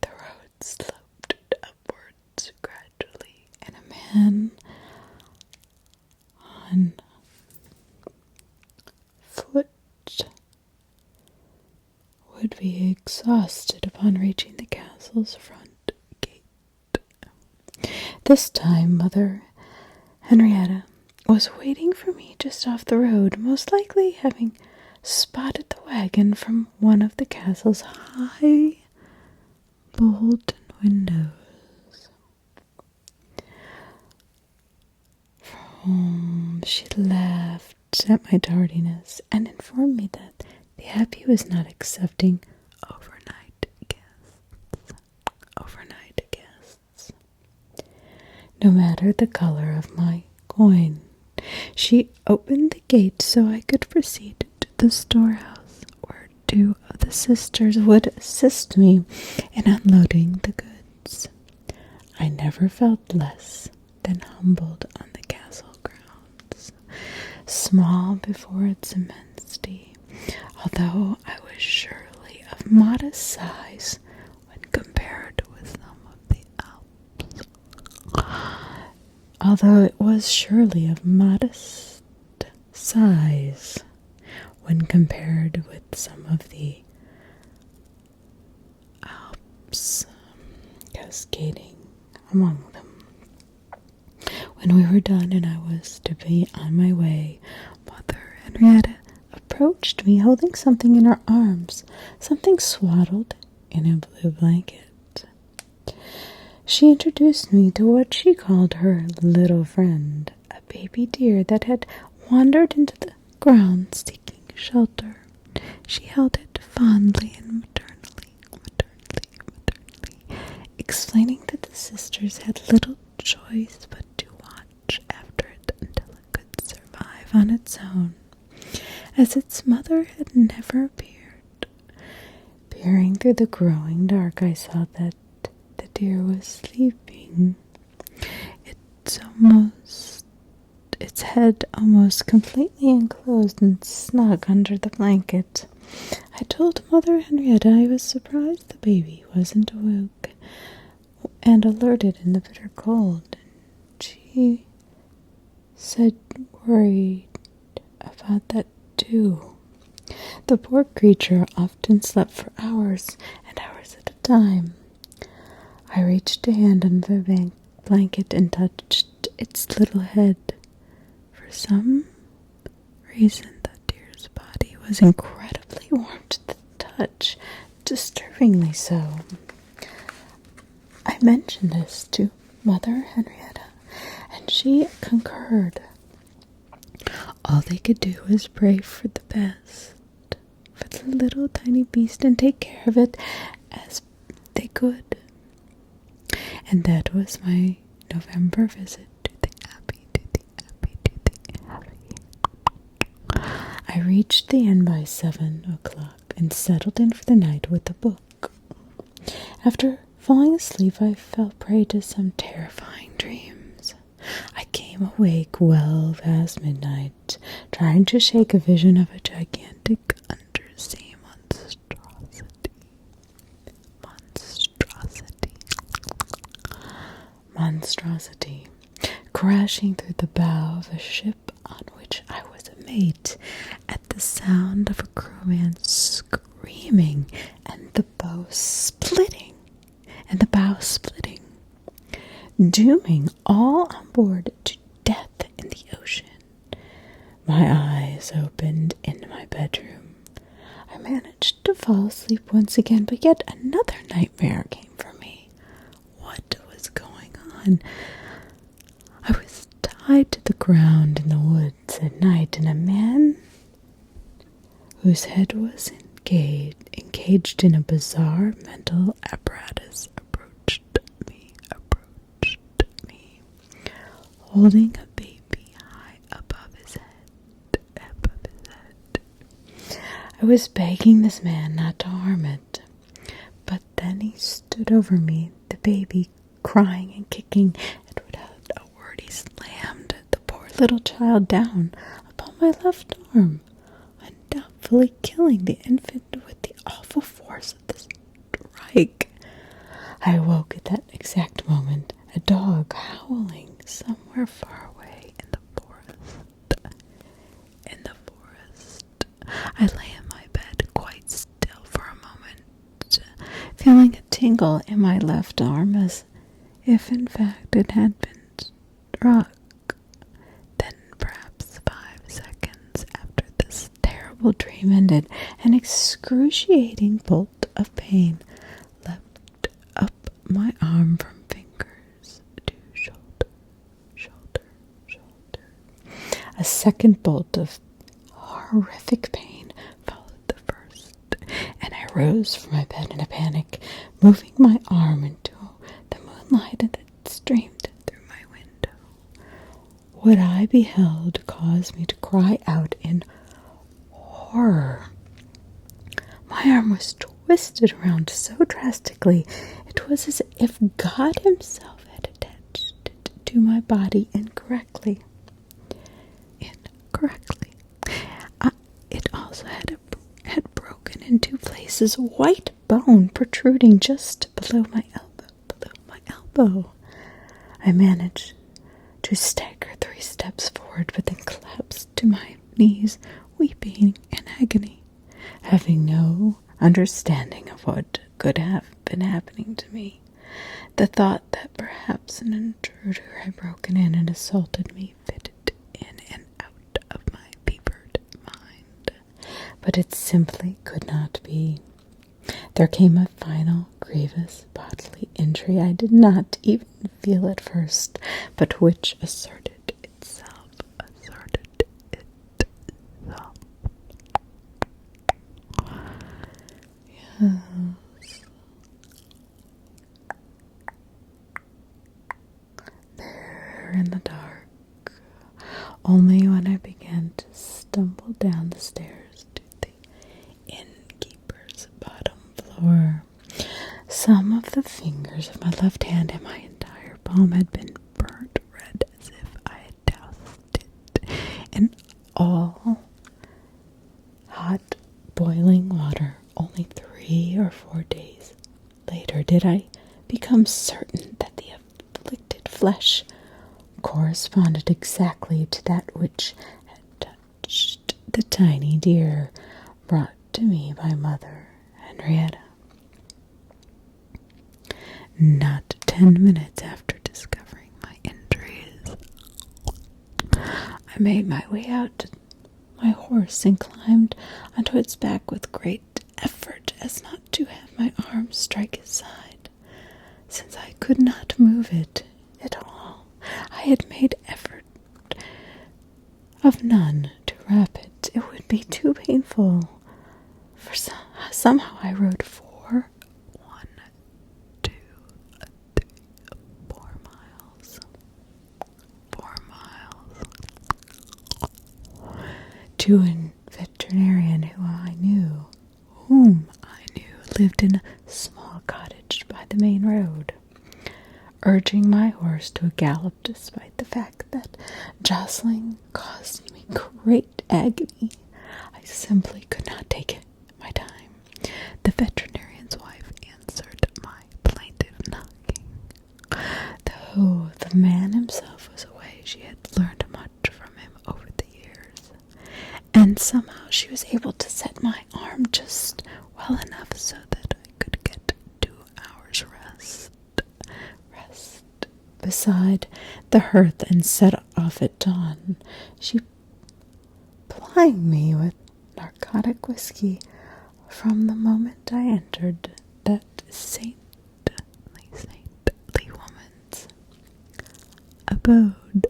the road sloped upwards gradually, and a man on foot would be exhausted upon reaching the castle's front gate. This time, Mother Henrietta was waiting for me just off the road, most likely having spotted the wagon from one of the castle's high bolted windows. She laughed at my tardiness and informed me that the Abbey was not accepting overnight guests. No matter the color of my coin. She opened the gate so I could proceed to the storehouse, where two of the sisters would assist me in unloading the goods. I never felt less than humbled on the castle grounds, small before its immensity, although I was surely of modest size when compared with some of the Alps. Although it was surely of modest size when compared with some of the Alps, cascading among them. When we were done and I was to be on my way, Mother Henrietta approached me holding something in her arms, something swaddled in a blue blanket. She introduced me to what she called her little friend, a baby deer that had wandered into the grounds seeking shelter. She held it fondly and maternally, explaining that the sisters had little choice but to watch after it until it could survive on its own, as its mother had never appeared. Peering through the growing dark, I saw that the deer was sleeping, its head almost completely enclosed and snug under the blanket. I told Mother Henrietta I was surprised the baby wasn't awoke and alerted in the bitter cold. She said worried about that too. The poor creature often slept for hours and hours at a time. I reached a hand under the blanket and touched its little head. For some reason, the deer's body was incredibly warm to the touch, disturbingly so. I mentioned this to Mother Henrietta, and she concurred. All they could do was pray for the best for the little tiny beast and take care of it as they could. And that was my November visit to the Abbey. I reached the inn by 7 o'clock and settled in for the night with a book. After falling asleep, I fell prey to some terrifying dreams. I came awake well past midnight, trying to shake a vision of a gigantic undersea monstrosity crashing through the bow of a ship on which I was a mate. At the sound of a crewman screaming and the bow splitting, dooming all on board to death in the ocean. My eyes opened in my bedroom. I managed to fall asleep once again, but yet another nightmare came for me. What was going on? I was tied to the ground in the woods at night, and a man whose head was engaged in a bizarre mental apparatus, approached me, holding a baby high above his head. I was begging this man not to harm it, but then he stood over me, the baby crying and kicking, and without a word he slammed the poor little child down upon my left arm, undoubtedly killing the infant with the awful force of the strike. I awoke at that exact moment, a dog howling somewhere far away in the forest. I lay in my bed quite still for a moment, feeling a tingle in my left arm as if in fact it had been struck. Then perhaps 5 seconds after this terrible dream ended, an excruciating bolt of pain leapt up my arm from fingers to shoulder. A second bolt of horrific pain followed the first, and I rose from my bed in a panic, moving my arm into the moonlight that streamed through my window. What I beheld caused me to cry out in horror. My arm was twisted around so drastically, it was as if God himself had attached it to my body incorrectly. It also had broken in 2 places, white bone protruding just below my elbow. I managed to stagger 3 steps forward, but then collapsed to my knees, weeping in agony, having no understanding of what could have been happening to me. The thought that perhaps an intruder had broken in and assaulted me fitted in and out of my fevered mind, but it simply could not be. There came a final grievous bodily injury I did not even feel at first, but which asserted itself. Yes. There in the dark, only when I began to stumble down the stairs to the innkeeper's bottom floor. Some of the fingers of my left hand and my entire palm had been burnt red as if I had doused it in all hot boiling water. Only 3 or 4 days later did I become certain that the afflicted flesh corresponded exactly to that which had touched the tiny deer brought to me by Mother Henrietta. Not 10 minutes after discovering my injuries, I made my way out to my horse and climbed onto its back with great effort as not to have my arm strike his side, since I could not move it at all. I had made effort of none to wrap it. It would be too painful. For somehow I rode 4 miles. 4 miles. To a veterinarian whom I knew lived in a small cottage by the main road. Urging my horse to a gallop despite the fact that jostling caused me great agony, I simply could not take my time. The veterinarian's wife answered my plaintive knocking. Though the man himself was away, she had learned much from him over the years, and somehow she was able to set my arm just well enough so that I could get 2 hours rest beside the hearth and set off at dawn. She plying me with narcotic whiskey from the moment I entered that saintly woman's abode.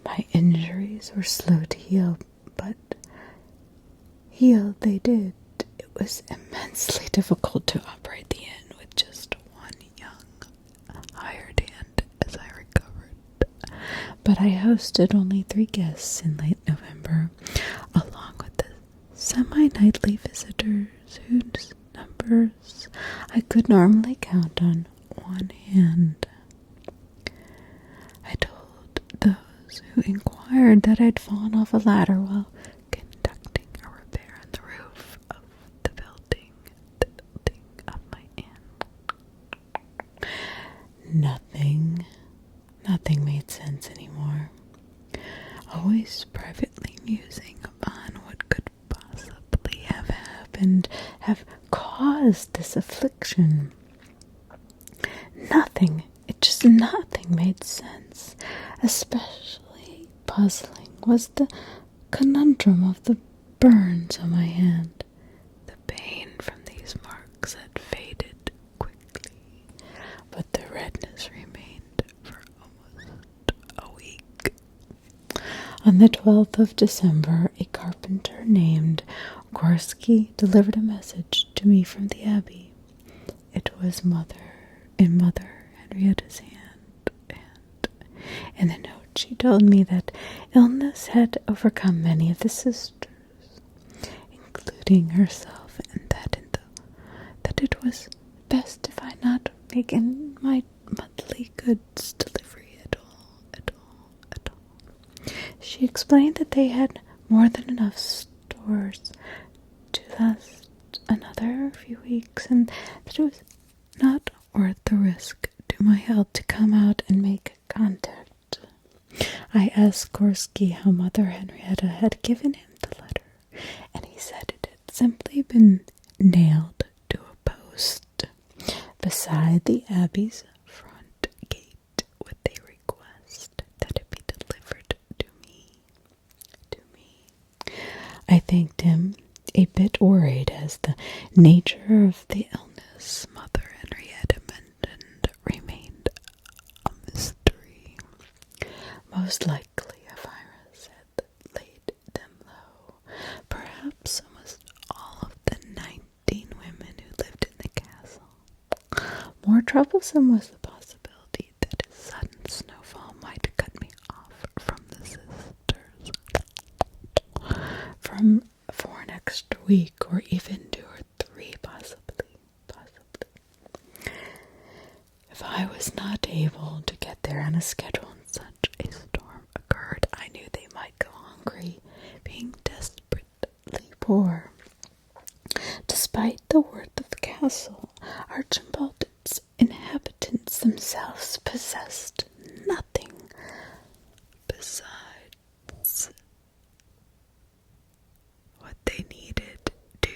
My injuries were slow to heal, but Heal they did. It was immensely difficult to operate the inn with just one young hired hand as I recovered. But I hosted only 3 guests in late November, along with the semi-nightly visitors whose numbers I could normally count on one hand. I told those who inquired that I'd fallen off a ladder while conducting a repair on the roof of the building of my inn. Nothing made sense anymore. Always privately musing upon what could possibly have happened, have caused this affliction. Nothing made sense. Especially puzzling was the conundrum of the burns on my hand. The pain from these marks had faded quickly, but the redness remained for almost a week. On the 12th of December, a carpenter named Gorski delivered a message to me from the abbey. It was in Mother Henrietta's hand, and in the note she told me that illness had overcome many of the sisters, including herself, and that it was best if I not begin my monthly goods delivery at all. She explained that they had more than enough stores to last another few weeks, and that it was not worth the risk to my health to come out and make contact. I asked Gorski how Mother Henrietta had given him the letter, and he said it had simply been nailed to a post beside the abbey's front gate with a request that it be delivered to me. I thanked him, a bit worried as the nature of the illness Mother Henrietta mentioned remained a mystery. Most likely a virus had laid them low. Perhaps almost all of the 19 women who lived in the castle. More troublesome was the possibility that a sudden snowfall might cut me off from the sisters for an extra week, or even 2 or 3, possibly. If I was not able to get there on a schedule and such a storm occurred, I knew they might go hungry, being desperately poor. Despite the worth of the castle, Archambault's inhabitants themselves possessed nothing besides what they needed to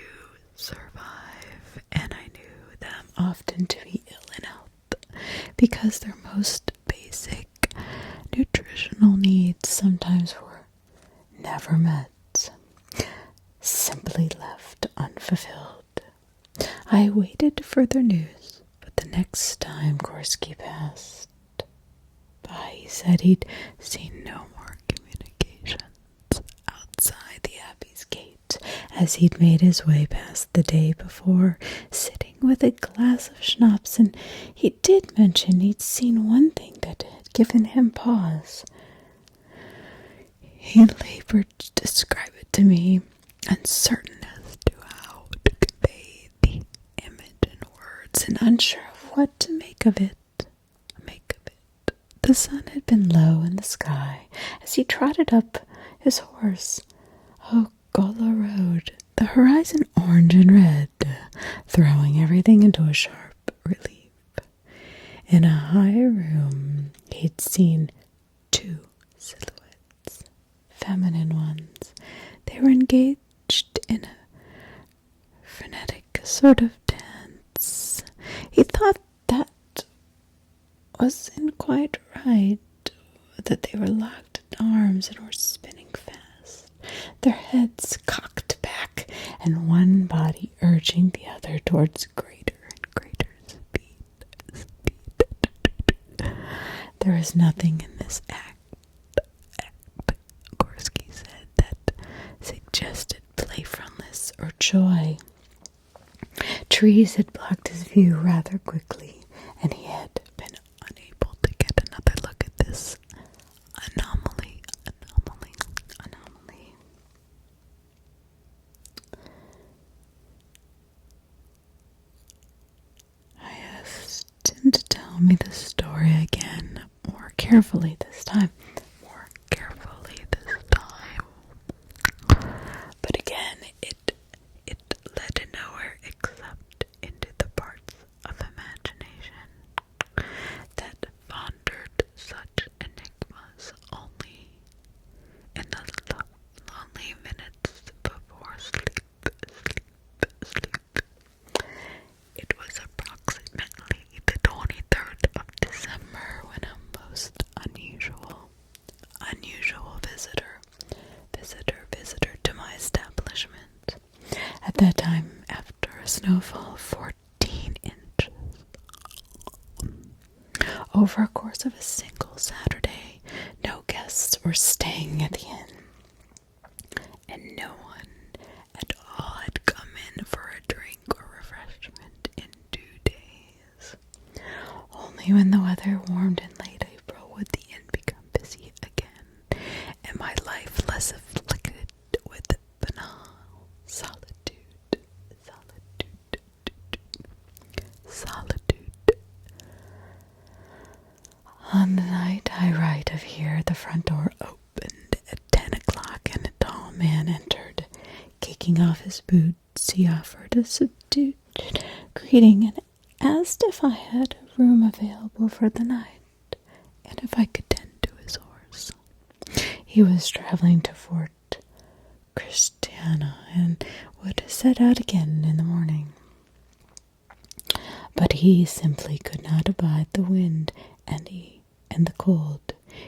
survive, and I knew them often to be ill in health because their most basic nutritional needs sometimes were never met, simply left unfulfilled. I awaited further news, but the next time Gorski passed by, he said he'd seen no more communications outside the abbey's gate, as he'd made his way past the day before, sitting with a glass of schnapps, and he did mention he'd seen one thing that had given him pause. He labored to describe it to me, uncertain as to how to convey the image in words, and unsure of what to make of it. The sun had been low in the sky as he trotted up his horse. Gola Road, the horizon orange and red, throwing everything into a sharp relief. In a high room, he'd seen 2 silhouettes, feminine ones. They were engaged in a frenetic sort of dance. He thought that wasn't quite right, that they were locked in arms and were spinning fast, their heads cocked back, and one body urging the other towards greater and greater speed. There is nothing in this act, Gorski said, that suggested playfulness joy. Trees had blocked his view rather quickly, and he had been unable to get another look at this anomaly. I asked him to tell me the story again, more carefully this time. But again, it led to nowhere except into the parts of imagination that pondered such enigmas only in the lonely minutes before sleep. It was approximately the 23rd of December when a most unusual visitor to my establishment. At that time, after a snowfall of 14 inches. Over a course of a single Saturday, no guests were staying at the inn, and no one at all had come in for a drink or refreshment in 2 days. Only when the weather warmed in late April would the inn become busy again, and my life less afflicted with banal solitude. On the night I write of here, the front door opened at 10 o'clock, and a tall man entered. Kicking off his boots, he offered a subdued greeting and asked if I had a room available for the night, and if I could tend to his horse. He was traveling to Fort Christiana and would set out again in the morning. But he simply could not abide the wind and the cold.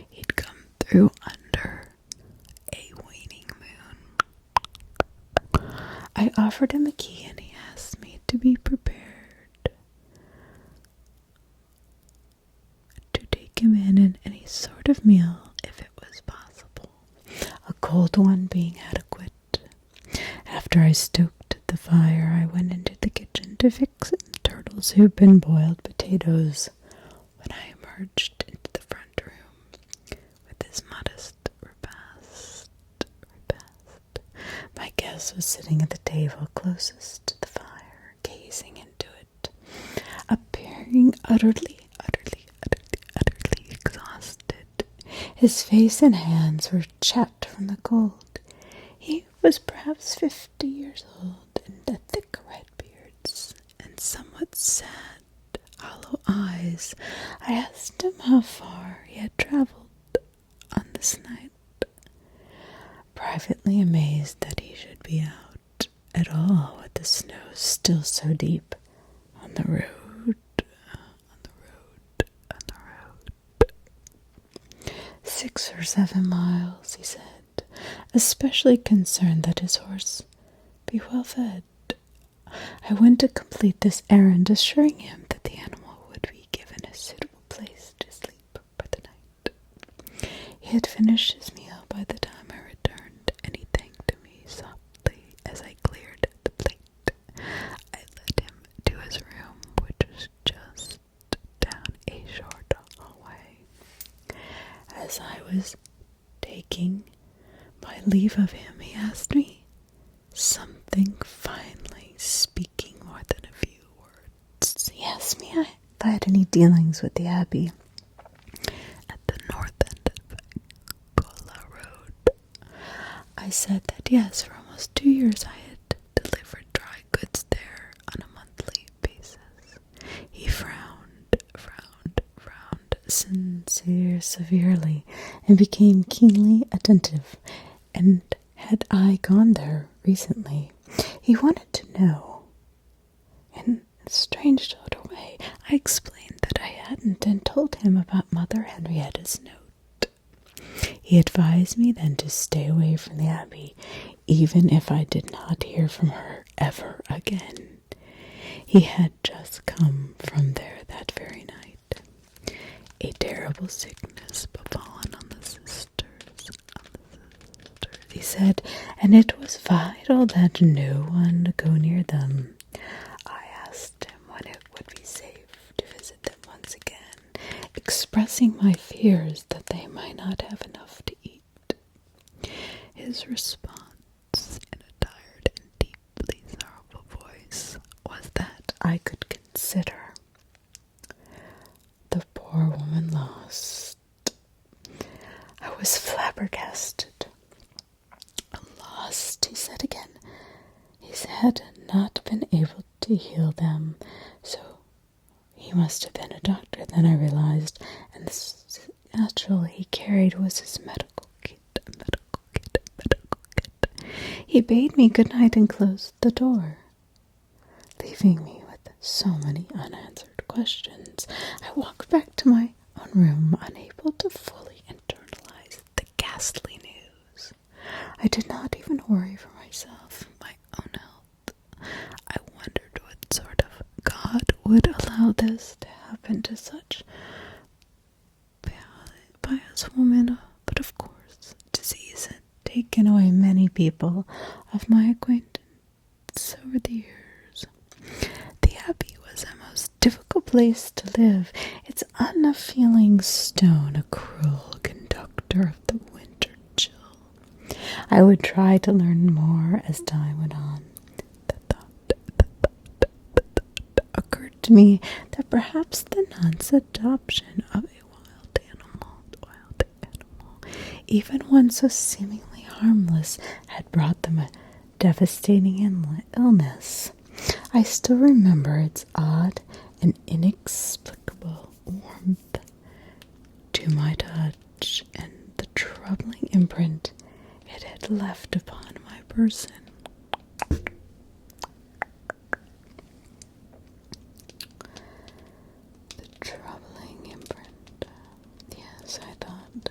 He'd come through under a waning moon. I offered him a key, and he asked me to be prepared to take him in any sort of meal if it was possible, a cold one being adequate. After I stoked the fire, I went into the kitchen to fix some turtle soup and boiled potatoes. When I emerged into the front room with this modest repast, my guest was sitting at the table closest to the fire, gazing into it, appearing utterly exhausted. His face and hands were chapped from the cold. He was perhaps 50 years old, and a thick red beard and somewhat sad, hollow eyes. I asked him how far he had traveled on this night, privately amazed that he should be out at all with the snow still so deep on the road. 6 or 7 miles, he said, especially concerned that his horse be well fed. I went to complete this errand, assuring him that the animal would be given a suitable place to sleep for the night. He had finished his meal by the time I returned, and he thanked me softly as I cleared the plate. I led him to his room, which was just down a short hallway. As I was taking my leave of him, he asked me something finally, speaking more than a few words. He asked me if I had any dealings with the abbey at the north end of Gola Road. I said that yes, for almost 2 years I had delivered dry goods there on a monthly basis. He frowned severely, and became keenly attentive. And had I gone there recently? He wanted to know. In a strange sort of way, I explained that I hadn't, and told him about Mother Henrietta's note. He advised me then to stay away from the abbey, even if I did not hear from her ever again. He had just come from there that very night. A terrible sickness befallen on the sisters, he said, and it was vital that no one go near them. I asked him when it would be safe to visit them once again, expressing my fears that they might not have enough to eat. His response, in a tired and deeply sorrowful voice, was that I could consider the poor woman lost. I was flabbergasted. Lost, he said again. He had not been able to heal them, so he must have been a doctor. Then I realized, and the satchel he carried was his medical kit. He bade me good night and closed the door, leaving me with so many unanswered questions. I walked back to my own room, unable to fully internalize the ghastly news. I did not even worry for myself, my own health. I wondered what sort of God would allow this to happen to such pious woman, but of course, disease had taken away many people of my acquaintance over the years. The Abbey was a most difficult place to live, its unfeeling stone a cruel conductor of the winter chill. I would try to learn more as time went on. The thought occurred to me that perhaps the nun's adoption of a wild animal, even one so seemingly harmless, had brought them a devastating illness. I still remember its odd and inexplicable warmth to my touch and the troubling imprint it had left upon my person. The troubling imprint. Yes, I thought.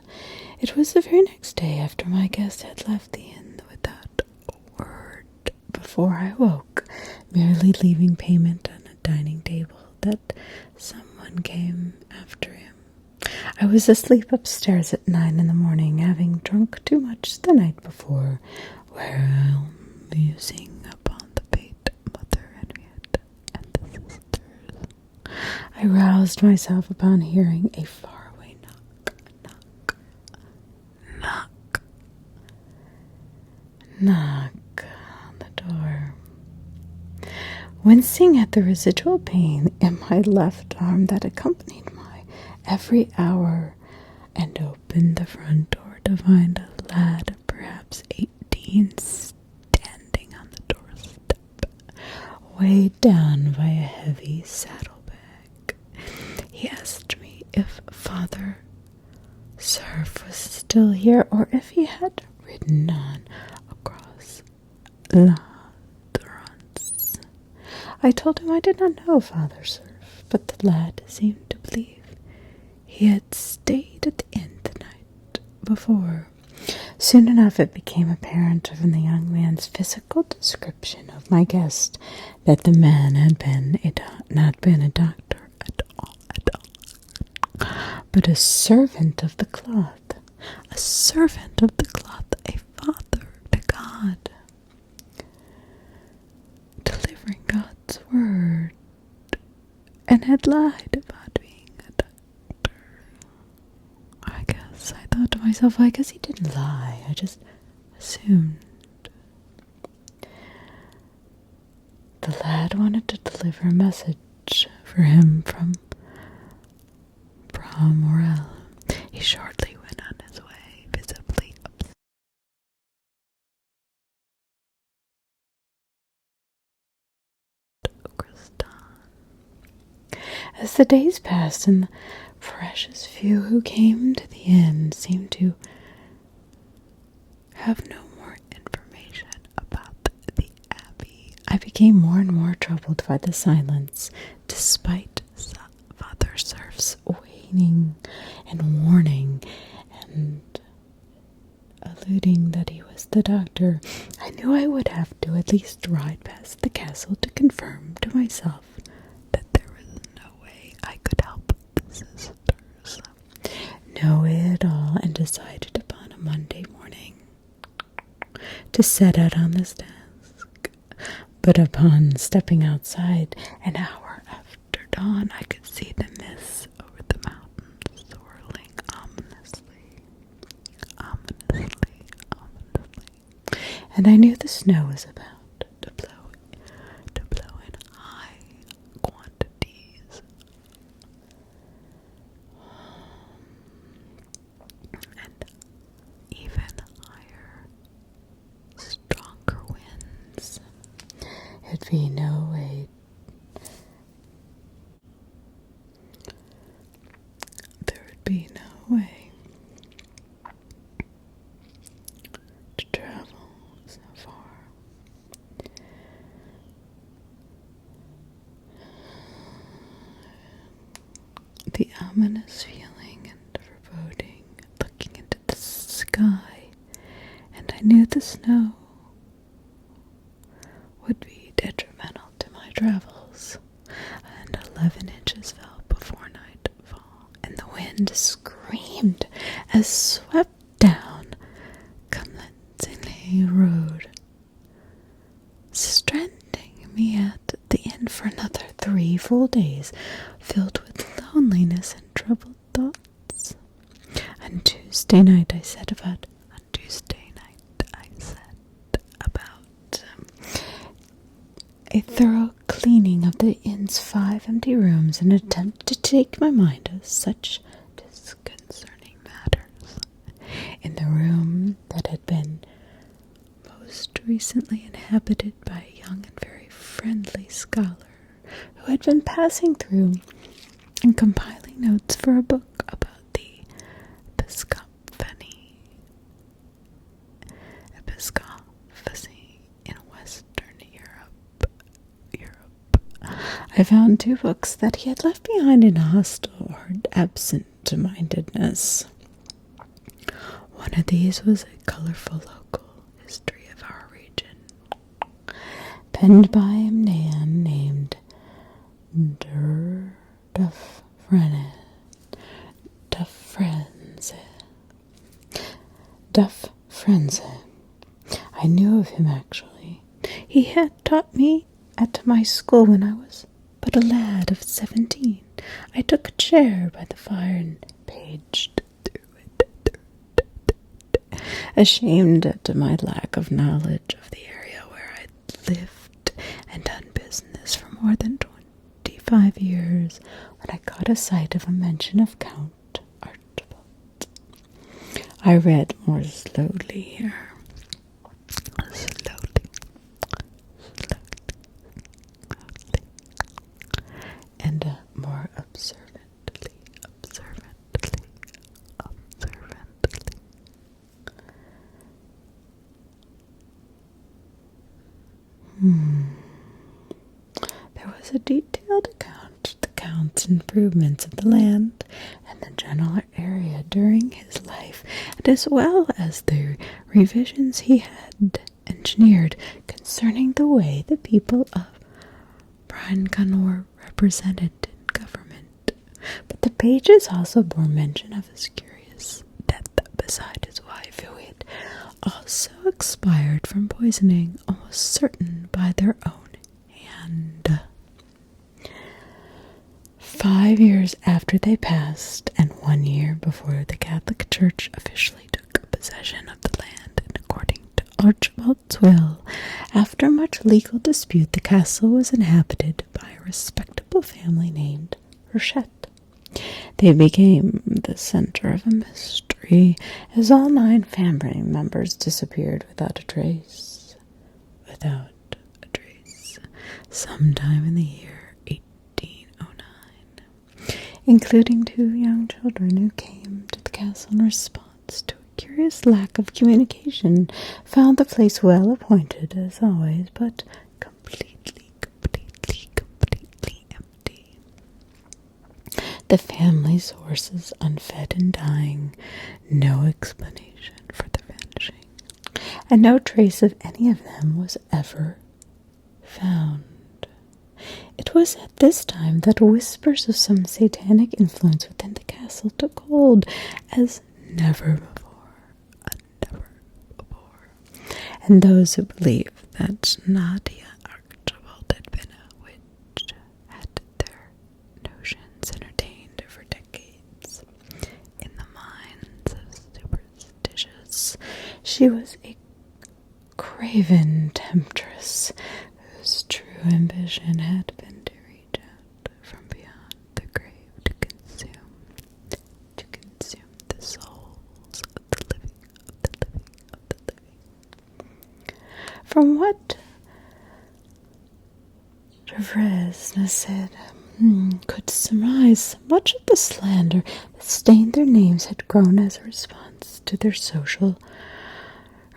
It was the very next day after my guest had left the inn without a word before I woke, merely leaving payment on a dining table, that someone came after him. I was asleep upstairs at 9 a.m, having drunk too much the night before, while musing upon the fate of Mother Henriette and the sisters. I roused myself upon hearing a faraway knock on the door. Wincing at the residual pain in my left arm that accompanied my every hour, and opened the front door to find a lad of perhaps 18 standing on the doorstep, weighed down by a heavy saddlebag. He asked me if Father Surf was still here, or if he had ridden on across La Durance. I told him I did not know Father Surf, but the lad seemed to believe he had stayed at the inn the night before. Soon enough it became apparent from the young man's physical description of my guest that the man had not been a doctor at all, but a servant of the cloth, a father to God, delivering God's word, and had lied about being a doctor. I thought to myself, I guess he didn't lie. I just assumed. The lad wanted to deliver a message for him from Morel. He shortly went on his way, visibly upset. As the days passed and the precious few who came to the inn seemed to have no more information about the Abbey, I became more and more troubled by the silence, despite Father Surf's waning and warning and alluding that he was the doctor. I knew I would have to at least ride past the castle to confirm to myself that there was no way I could help the sisters. No way at all, and decided upon a Monday morning to set out on this task. But upon stepping outside an hour after dawn, I could see the mists over the mountains swirling ominously, ominously, ominously. And I knew the snow was about to blow in high quantities. And even higher, stronger winds. It'd be no way. There would be no way to travel so far. The ominous feeling and foreboding, looking into the sky, and I knew the snow would be detrimental to my travels, and 11 inches fell before nightfall, and the wind screamed as swept down Cumlinsley Road, stranding me at the inn for another 3 full days, filled with loneliness and troubled thoughts. On Tuesday night I set about a thorough cleaning of the inn's 5 empty rooms in an attempt to take my mind of such disconcerting matters. In the room that had been most recently inhabited by a young and very friendly scholar who had been passing through and compiling notes for a book about the episcopacy in Western Europe. I found 2 books that he had left behind in hostile or absent-mindedness. One of these was a colorful local history of our region, penned by a man named Duff Frenze. I knew of him, actually. He had taught me at my school when I was but a lad of 17. I took a chair by the fire and paged through it, ashamed at my lack of knowledge of the area where I'd lived and done business for more than 25 years, when I caught a sight of a mention of Count Archibald. I read more slowly here. And more observantly. There was a detailed account of the Count's improvements of the land and the general area during his life, and as well as the revisions he had engineered concerning the way the people of Briangun were represented in government. But the pages also bore mention of his curious death beside his wife, who had also expired from poisoning, almost certain by their own hand. 5 years after they passed, and 1 year before the Catholic Church officially took possession of the land, and according to Archibald's will, after much legal dispute, the castle was inhabited by a respectable family named Rochette. They became the center of a mystery, as all 9 family members disappeared without a trace, sometime in the year 1809, including 2 young children who came to the castle in response to a curious lack of communication, found the place well appointed as always, but completely empty. The family's horses unfed and dying, no explanation for their vanishing, and no trace of any of them was ever found. It was at this time that whispers of some satanic influence within the castle took hold as never before. and those who believe that Nadia Archibald had been a witch had their notions entertained for decades. In the minds of superstitious, she was a craven temptress whose true ambition had been to reach out from beyond the grave to consume the souls of the living. From what Tavresna said could surmise, much of the slander that stained their names had grown as a response to their social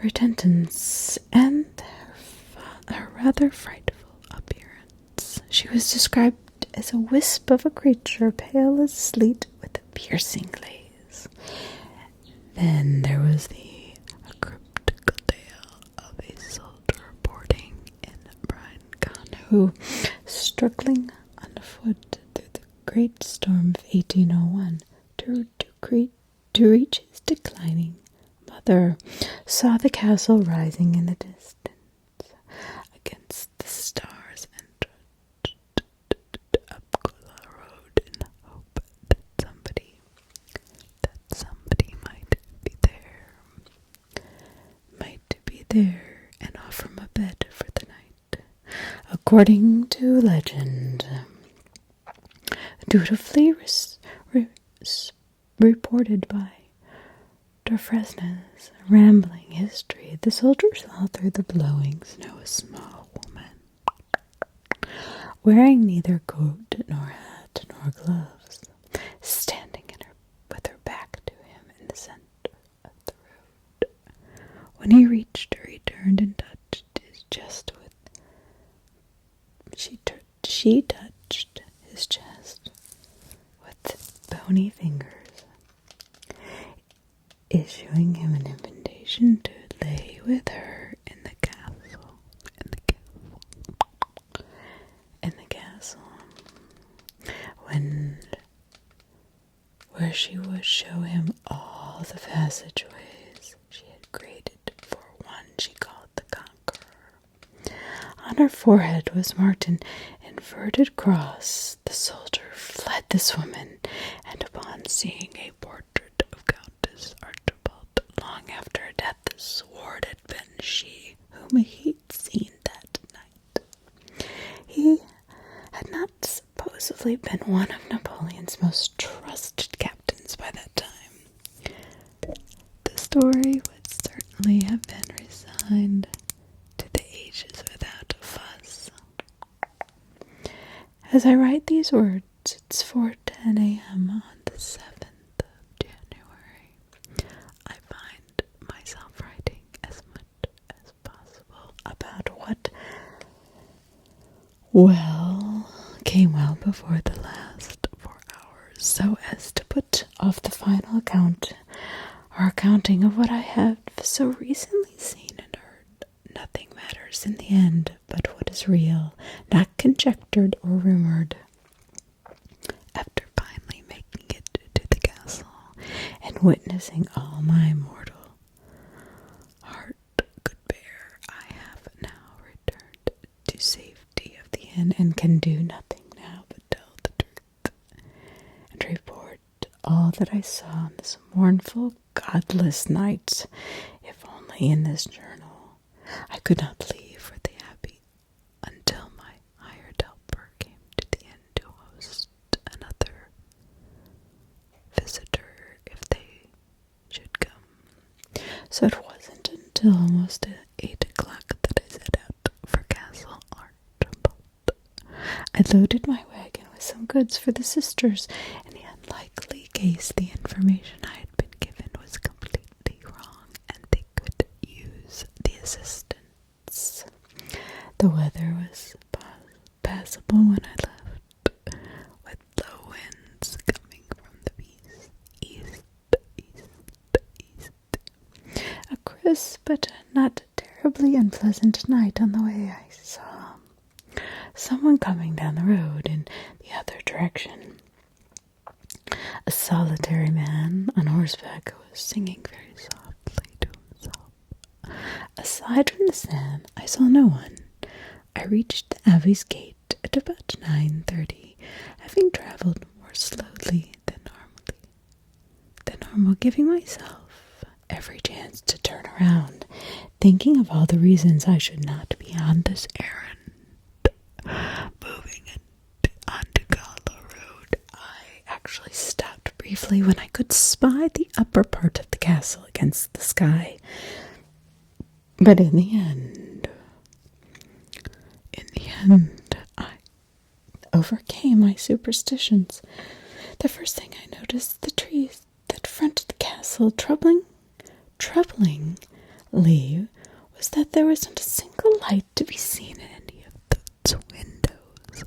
repentance and their rather frightful appearance. She was described as a wisp of a creature, pale as sleet, with a piercing gaze. Then there was the cryptical tale of a soldier boarding in Brian who, struggling on foot through the great storm of 1801 to reach his declining mother, saw the castle rising in the distance against the stars and trudged up Kula Road in the hope that somebody might be there and offer him a bed for the night. According to legend, dutifully reported by Fresna's rambling history, the soldier saw through the blowing snow a small woman, wearing neither coat nor hat nor gloves, standing with her back to him in the center of the road. When he reached her, he turned and touched his chest she touched his chest with bony fingers, issuing him an invitation to lay with her in the castle. Where she would show him all the passageways she had created for one she called the Conqueror. On her forehead was marked an inverted cross. The soldier fled this woman, and upon seeing a portrait of Countess Archibald long after her death, swore it had been she whom he'd seen that night. He had not supposedly been one of Napoleon's most trusted captains by that time. The story would certainly have been resigned to the ages without a fuss. As I write these words, it's 4:10 a.m. on the 7th of January. I find myself writing as much as possible about what came well before the last 4 hours, so as to put off the final account or accounting of what I have so recently seen and heard. Nothing matters in the end but what is real, not conjectured or rumored. After finally making it to the castle and witnessing all my mortal heart could bear, I have now returned to safety of the inn and can do nothing now but tell the truth and report all that I saw on this mournful, godless night. If only in this journal I could not leave for the abbey until my hired helper came to the inn to host another visitor if they should come. So it wasn't until almost 8 o'clock that I set out for Castle Archibald. I loaded my wagon with some goods for the sisters, in the unlikely case the information I had been given was completely wrong and they could use the assistance. The weather was passable when I left, with low winds coming from the east. A crisp but not terribly unpleasant night. On the way I saw someone coming down the road in the other direction. A solitary man on horseback who was singing very softly to himself. Aside from the sand, I saw no one. I reached the Abbey's gate at about 9:30, having traveled more slowly than normal, giving myself every chance to turn around, thinking of all the reasons I should not be on this errand. Moving onto Gala Road, I actually stopped briefly when I could spy the upper part of the castle against the sky. But in the end, I overcame my superstitions. The first thing I noticed, the trees that fronted the castle, troublingly, was that there wasn't a single light to be seen in any of those windows.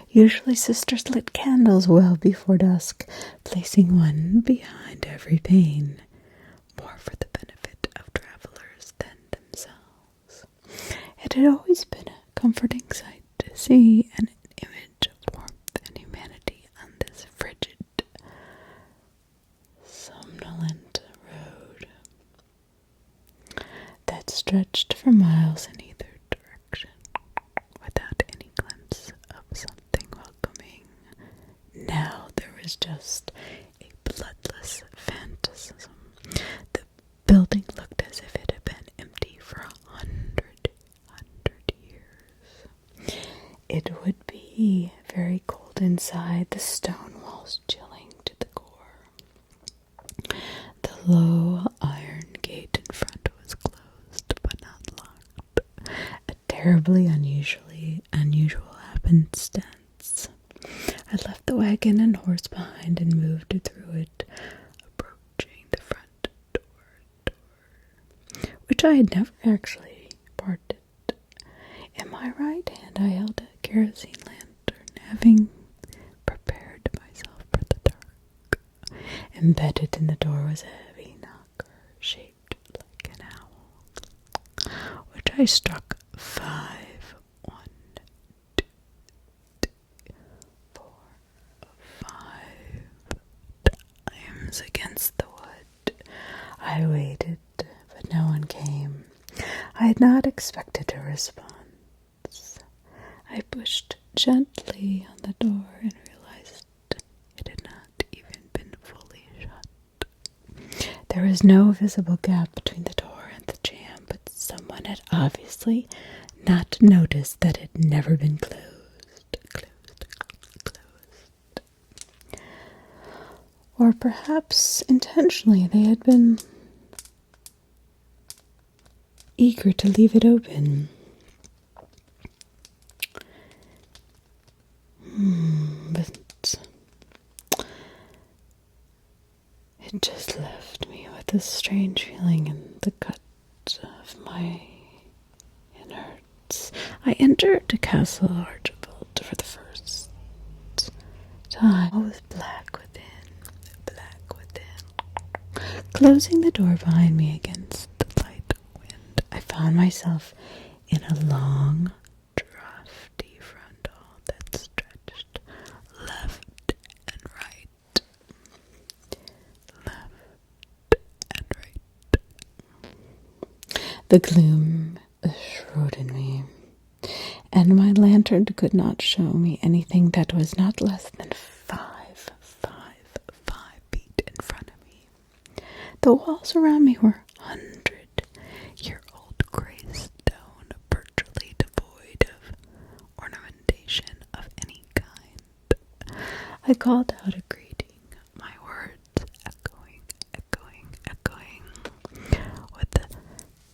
Usually sisters lit candles well before dusk, placing one behind every pane, more for the benefit of travelers than themselves. It had always been a comforting sight to see an image of warmth and humanity on this frigid, somnolent road that stretched for miles in either direction, without any glimpse of something welcoming. Now there was just a bloodless phantasm. The building looked as if it had been empty for 100 years. It would be very cold inside, the stone walls chilling to the core. The low iron gate in front was closed but not locked. A terribly unusual happenstance. I left the wagon and horse behind and moved through it, approaching the front door, which I had never actually parted. In my right hand I held a kerosene lantern, having prepared myself for the dark. Embedded in the door was a heavy knocker shaped like an owl, which I struck 5, 1, 2, 3, 4, 5 times against the wood. I waited, but no one came. I had not expected a response. I pushed gently on the door and realized it had not even been fully shut. There was no visible gap between the door and the jamb, but someone had obviously not noticed that it had never been closed. Or perhaps intentionally they had been eager to leave it open. But it just left me with a strange feeling in the gut of my innards. I entered Castle Archibald for the first time. All was black within. Closing the door behind me against the light wind, I found myself in a long, drafty front hall that stretched left and right. The gloom shrouded me, and my lantern could not show me anything that was not less than 5 feet in front of me. The walls around me were 100-year-old gray stone, virtually devoid of ornamentation of any kind. I called out a greeting, my words echoing with a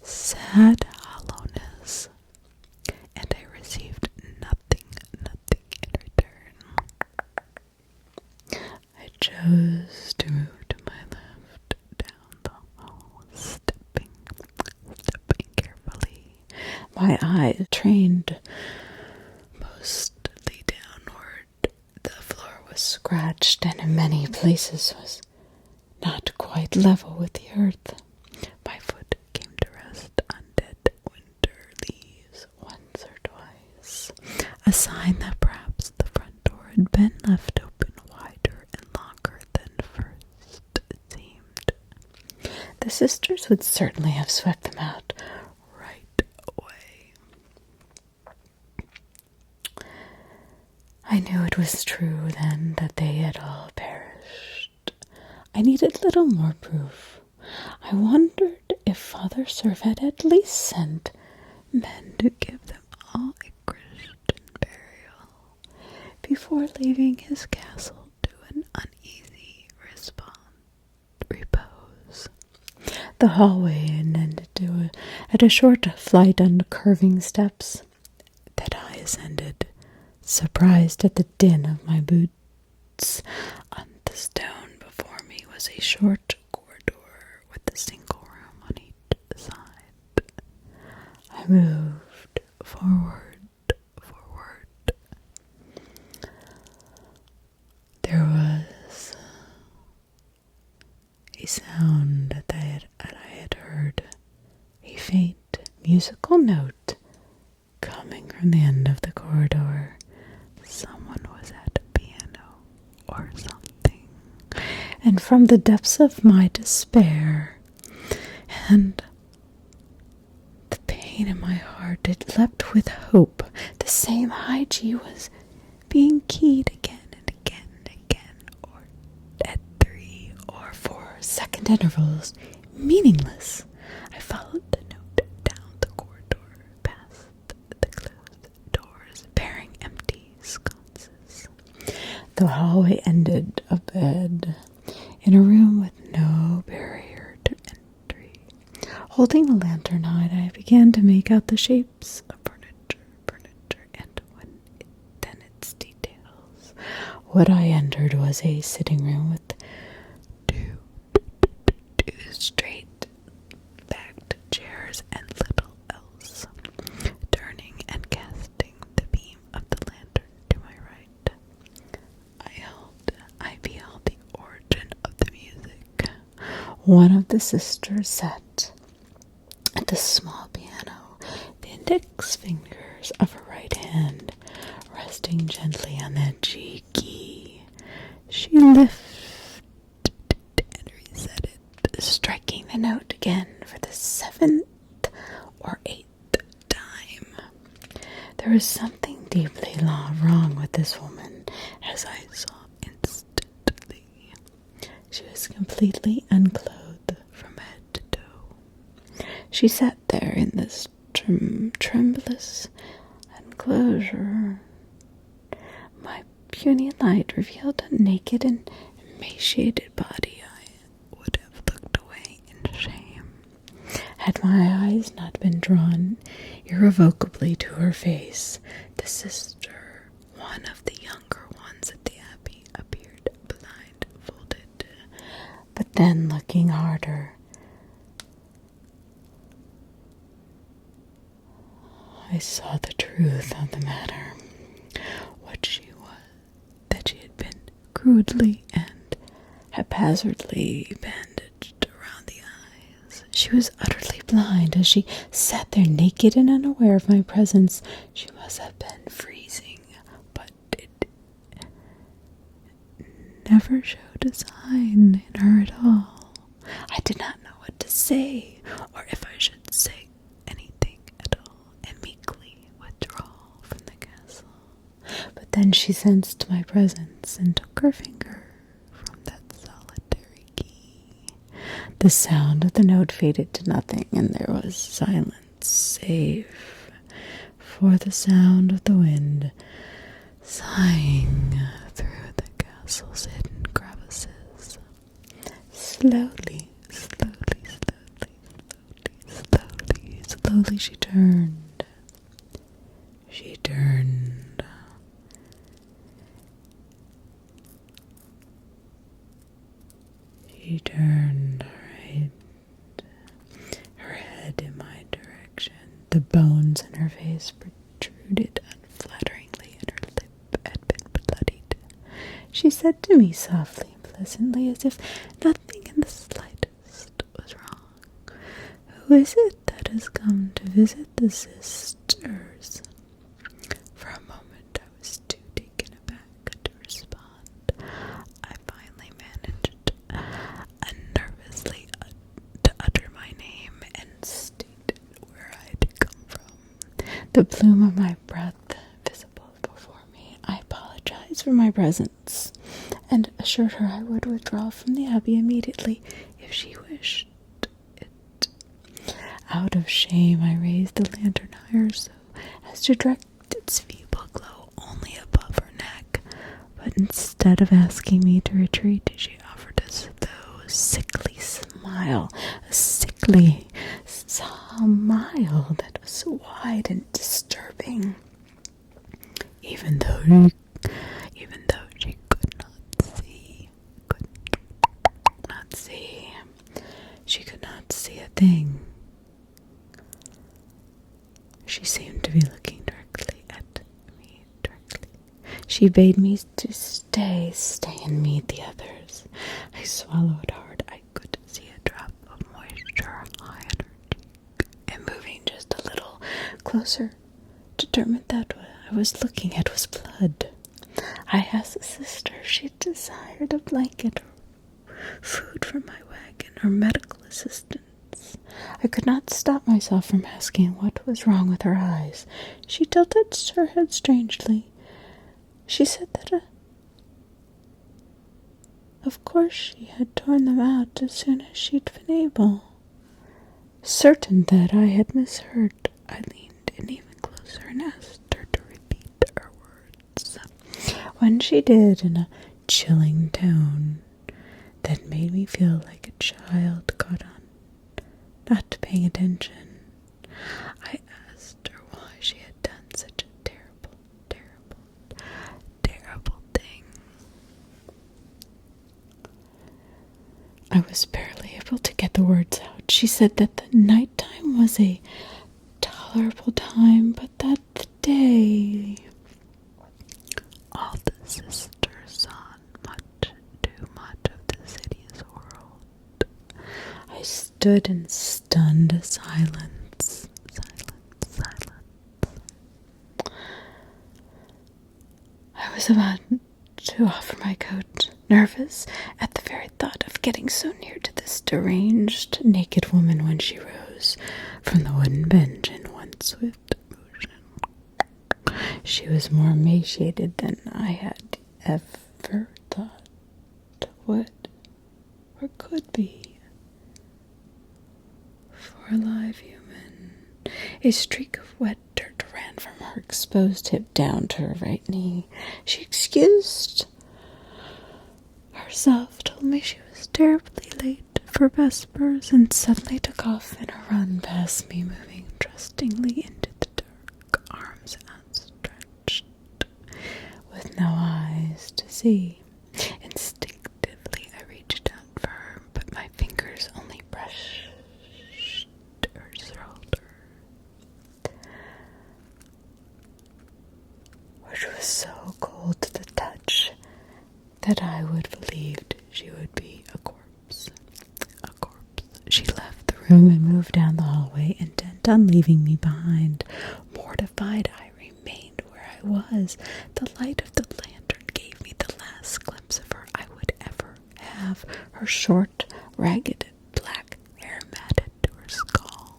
sad hollowness, and I received nothing in return. I chose to move to my left down the hall, stepping carefully, my eyes trained mostly downward. The floor was scratched and in many places was not quite level with the earth. My foot came to rest on dead winter leaves once or twice, a sign that perhaps the front door had been left open wider and longer than first it seemed. This sisters would certainly have swept them out right away. I knew it was true then that they had all perished. I needed little more proof. I wondered if Father Serf had at least sent men to give them all a Christian burial before leaving his castle to an uneasy repose. The hallway ended at a short flight on curving steps that I ascended, surprised at the din of my boots. On the stone before me was a short corridor with a single room on each side. I moved forward. There was a sound that I had heard, a faint musical note coming from the end of the corridor. Someone was at a piano or something. And from the depths of my despair and the pain in my heart, it leapt with hope. The same high G was being keyed again and again and again, or at 3 or 4 second intervals, meaningless. I followed the note down the corridor, past the closed doors, bearing empty sconces. The hallway ended abed in a room with no barrier to entry. Holding a lantern high, I began to make out the shapes of furniture, and then its details. What I entered was a sitting room with two straight-backed chairs and little else. Turning and casting the beam of the lantern to my right, I beheld the origin of the music. One of the sisters sat at the small piano, the index fingers of her right hand resting gently on the G key. She lifted and reset it, striking the note again for the 7th or 8th time. There was something deeply wrong with this woman, as I saw instantly. She was completely unclothed from head to toe. She sat there in this tremulous enclosure. My puny light revealed a naked and emaciated body. I would have looked away in shame had my eyes not been drawn irrevocably to her face. The sister, one of the younger ones at the abbey, appeared blindfolded. But then, looking harder, I saw the truth of the matter. What she was, that she had been crudely and haphazardly bandaged around the eyes. She was utterly blind as she sat there naked and unaware of my presence. She must have been freezing, but it never showed a sign in her at all. I did not know what to say, or if I should say anything at all, and meekly withdraw from the castle. But then she sensed my presence and took her finger from that solitary key. The sound of the note faded to nothing, and there was silence, save for the sound of the wind sighing through the castle's hidden crevices. Slowly she turned. She turned. She turned right, her head in my direction. The bones in her face protruded unflatteringly, and her lip had been bloodied. She said to me softly and pleasantly, as if nothing in the slightest was wrong, "Who is it that has come to visit the sisters?" For a moment I was too taken aback to respond. I finally managed unnervously to utter the plume of my breath visible before me, I apologized for my presence and assured her I would withdraw from the abbey immediately if she wished it. Out of shame, I raised the lantern higher so as to direct its feeble glow only above her neck, but instead of asking me to retreat, she offered us a sickly smile that was wide and disturbing, even though she could not see a thing. She seemed to be looking directly at me. She bade me to stay and meet the others. I swallowed hard. I could see a drop of moisture high on her cheek, and moving just a little closer, determined that what I was looking at was blood. I asked the sister if she desired a blanket or food from my wagon or medical assistance. I could not stop myself from asking what was wrong with her eyes. She tilted her head strangely. She said that, of course, she had torn them out as soon as she'd been able. Certain that I had misheard, I leaned in even closer and asked her to repeat her words. When she did, in a chilling tone that made me feel like a child caught on not paying attention, I asked her why she had done such a terrible thing. I was barely able to get the words out. She said that the nighttime was a tolerable time, but that the day all the sisters saw much too much of this hideous world. I stood in stunned silence. I was about to offer my coat, nervous at the very thought of getting so near to this deranged, naked woman, when she rose from the wooden bench in one swift motion. She was more emaciated than I had ever thought would or could be for a live human. A streak of wet dirt ran from her exposed hip down to her right knee. She excused herself, told me she was terribly late for vespers, and suddenly took off in a run past me, moving trustingly into the dark, arms outstretched, with no eyes to see. Instinctively I reached out for her, but my fingers only brushed her shoulder, which was so cold to the touch that I would have believed she would be a corpse. She left the room and moved down the hallway, intent on leaving me behind. Mortified, I remained where I was. The light of the lantern gave me the last glimpse of her I would ever have. Her short, ragged, black hair matted to her skull.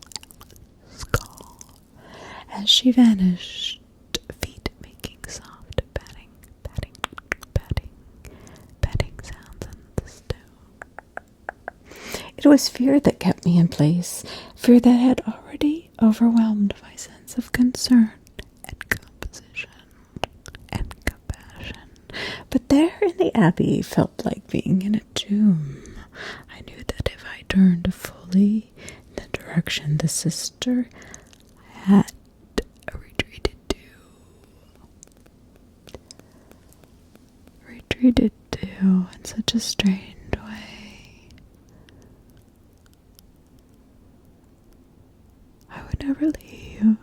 As she vanished, feet making soft patting sounds on the stone. It was fear that kept me in place, fear that had already overwhelmed my sense of concern and composition and compassion. But there in the abbey felt like being in a tomb. I knew that if I turned fully in the direction the sister had retreated to in such a strange way, I would never leave.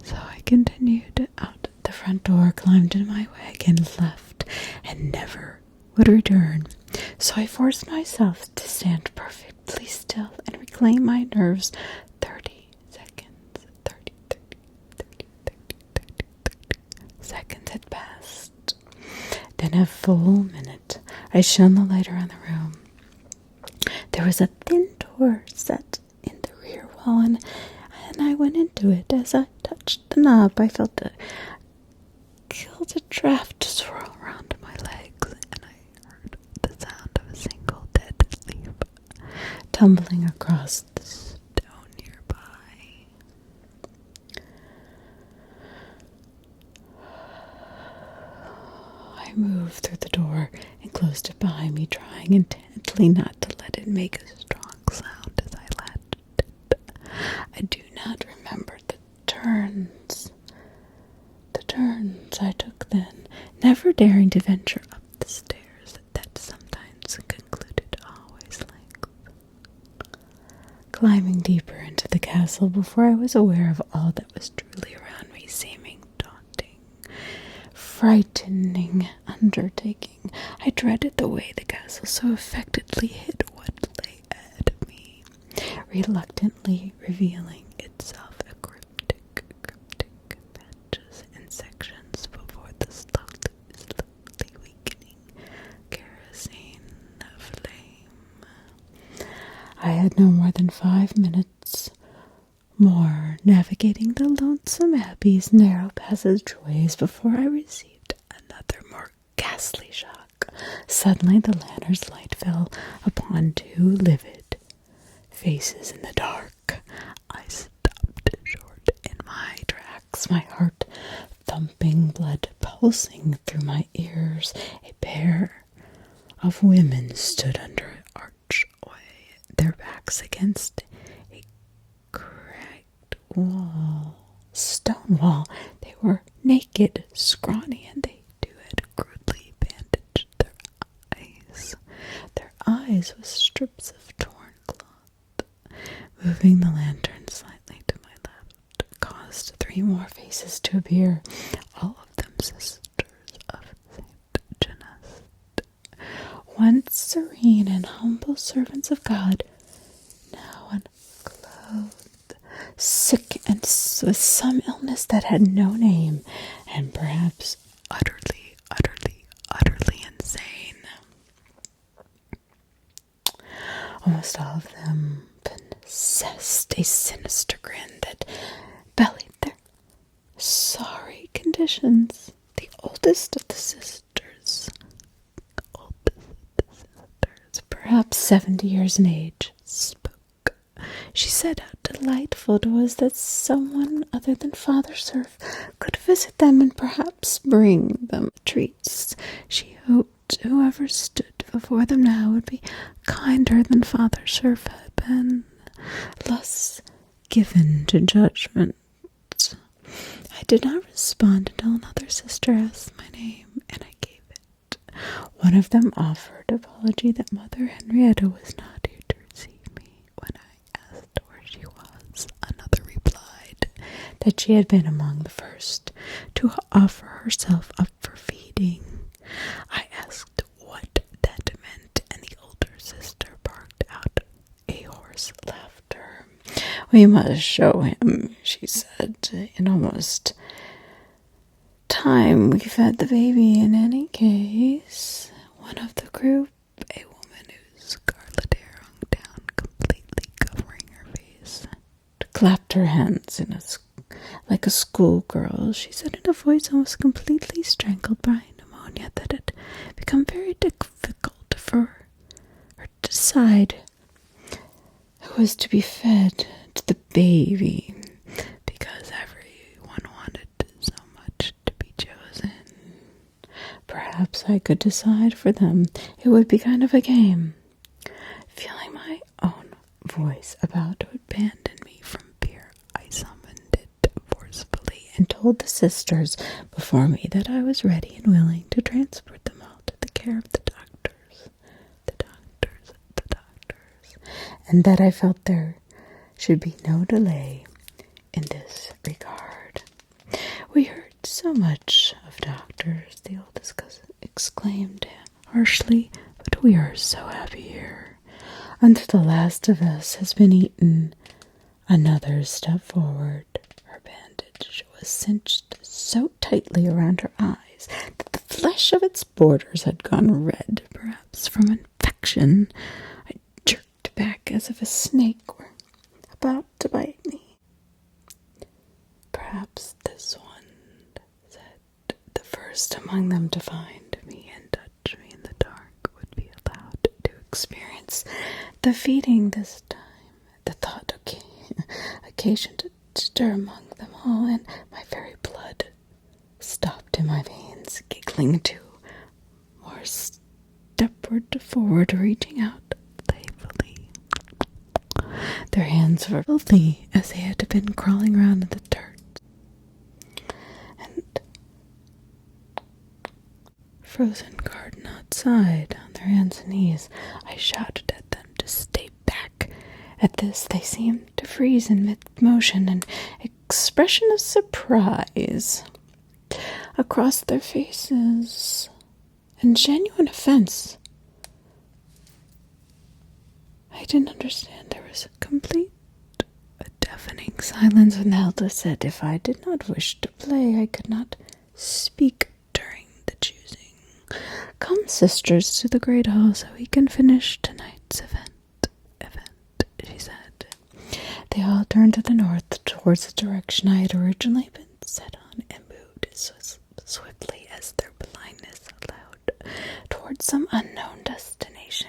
So I continued out the front door, climbed into my wagon, left, and never would return. So I forced myself to stand perfectly still and reclaim my nerves. 30 seconds had passed. Then a full minute, I shone the light around the room. There was a thin door set in the rear wall wall, and I went into it. As I touched the knob, I felt a draft swirl around my legs, and I heard the sound of a single dead leaf tumbling across the stone nearby. I moved through the door and closed it behind me, trying intently not to let it make a strong sound as I latched it. I do not remember the turns I took then, never daring to venture up the stairs that sometimes concluded always length. Climbing deeper into the castle before I was aware of all that was truly around me, seeming daunting, frightening undertaking. I dreaded the way the castle so effectively hid what lay ahead of me, reluctantly revealing itself a cryptic patches and sections before the slowly weakening kerosene flame. I had no more than 5 minutes more navigating the lonesome abbey's narrow passageways before I received another more ghastly shock. Suddenly the lantern's light fell upon 2 livid faces in the dark. I stopped short in my tracks, my heart thumping, blood pulsing through my ears. A pair of women stood under an archway, their backs against a cracked stone wall. They were naked, scrawny, and they too had crudely bandaged their eyes. Their eyes with strips of torn cloth. Moving the lantern slightly to my left caused 3 more faces to appear, all of them sisters of Saint Genest, once serene and humble servants of God, now unclothed, sick and with some illness that had no name, and perhaps utterly insane. Almost all of them possessed a sinister grin that belied their sorry conditions. The oldest of the sisters, perhaps 70 years in age, spoke. She said how delightful it was that someone other than Father Surf could visit them and perhaps bring them treats. She hoped whoever stood before them now would be kinder than Father Surf had been, less given to judgment. I did not respond until another sister asked my name, and I gave it. One of them offered apology that Mother Henrietta was not here to receive me when I asked where she was. Another replied that she had been among the first to offer herself up for feeding. I asked what that meant, and the older sister barked out a hoarse laughter. "We must show him," she said. "In almost time we fed the baby in any case." One of the group, a woman whose scarlet hair hung down, completely covering her face, clapped her hands like a schoolgirl. She said in a voice almost completely strangled by pneumonia that it had become very difficult for her to decide who was to be fed to the baby, because everyone wanted so much to be chosen. Perhaps I could decide for them. It would be kind of a game. Feeling my own voice about to abandon me from fear, I summoned it forcefully and told the sisters before me that I was ready and willing to transport them all to the care of the doctors, and that I felt there should be no delay in this regard. "We heard so much of doctors," the oldest cousin exclaimed harshly, "but we are so happy here. Until the last of us has been eaten." Another stepped forward. Her bandage was cinched so tightly around her eyes that the flesh of its borders had gone red, perhaps from infection. I jerked back as if a snake were about to bite me. Perhaps this one, said the first among them to find me and touch me in the dark, would be allowed to experience the feeding this time. The thought occasioned a stir among them all, and my very blood stopped in my veins, giggling too, more stepward forward, reaching out playfully. Their hands were filthy, as they had been crawling around in the dirt, and frozen garden outside on their hands and knees. I shouted at them to stay back. At this, they seemed to freeze in mid-motion, an expression of surprise across their faces, and genuine offense. I didn't understand. There was a deafening silence when the elder said if I did not wish to play, I could not speak during the choosing. Come, sisters, to the great hall so we can finish tonight's event, she said. They all turned to the north, towards the direction I had originally been set on, and moved as swiftly as their blindness allowed, towards some unknown destination.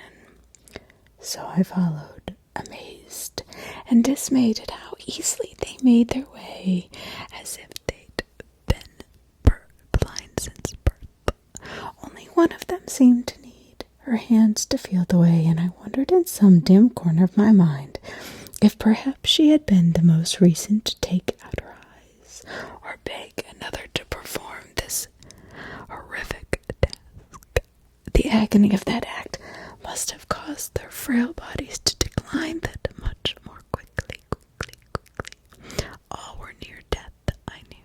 So I followed, amazed and dismayed at how easily they made their way, as if they'd been blind since birth. Only one of them seemed to need her hands to feel the way, and I wondered in some dim corner of my mind if perhaps she had been the most recent to take out her eyes, or beg another to perform this horrific task. The agony of that act must have caused their frail bodies to decline that much more quickly. All were near death, I knew.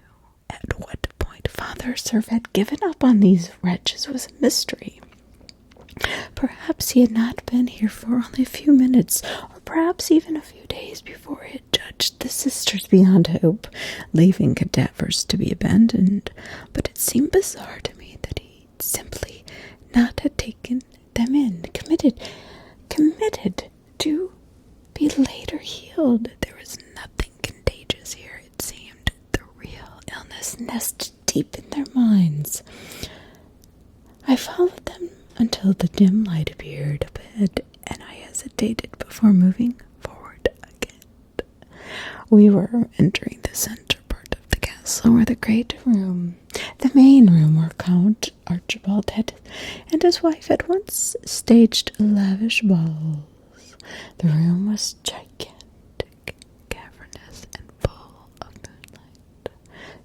At what point Father Serf had given up on these wretches was a mystery. Perhaps he had not been here for only a few minutes, or perhaps even a few days before he had judged the sisters beyond hope, leaving cadavers to be abandoned. But it seemed bizarre to me that he simply not had taken them in, committed to be later healed. There was nothing contagious here, it seemed. The real illness nested deep in their minds. I followed them until the dim light appeared ahead, and I hesitated before moving forward again. We were entering the center part of the castle, where the great room, the main room where Count Archibald and his wife had once staged lavish balls. The room was gigantic, cavernous, and full of moonlight,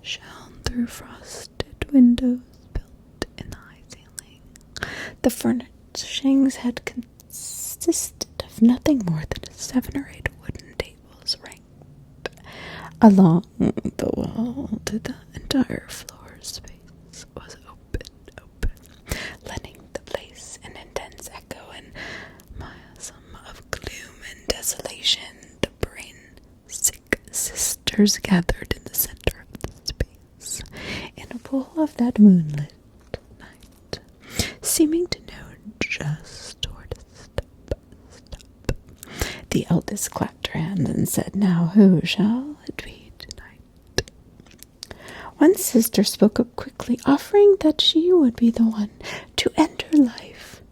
shone through frosted windows built in the high ceiling. The furnishings had consisted of nothing more than 7 or 8 wooden tables ranged along the wall to the entire floor space was open, lending the place an intense echo and miasm of gloom and desolation. The brain-sick sisters gathered in the center of the space, in a pool of that moonlit night, seeming to know just where to stop. The eldest clapped her hands and said, "Now who shall it be tonight?" One sister spoke up quickly, offering that she would be the one to end her life,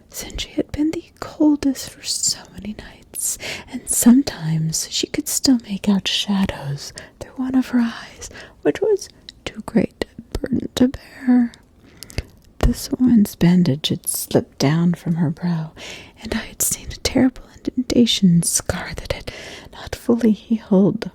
since she had been the coldest for so many nights, and sometimes she could still make out shadows through one of her eyes, which was too great a burden to bear. This woman's bandage had slipped down from her brow, and I had seen a terrible indentation scar that had not fully healed.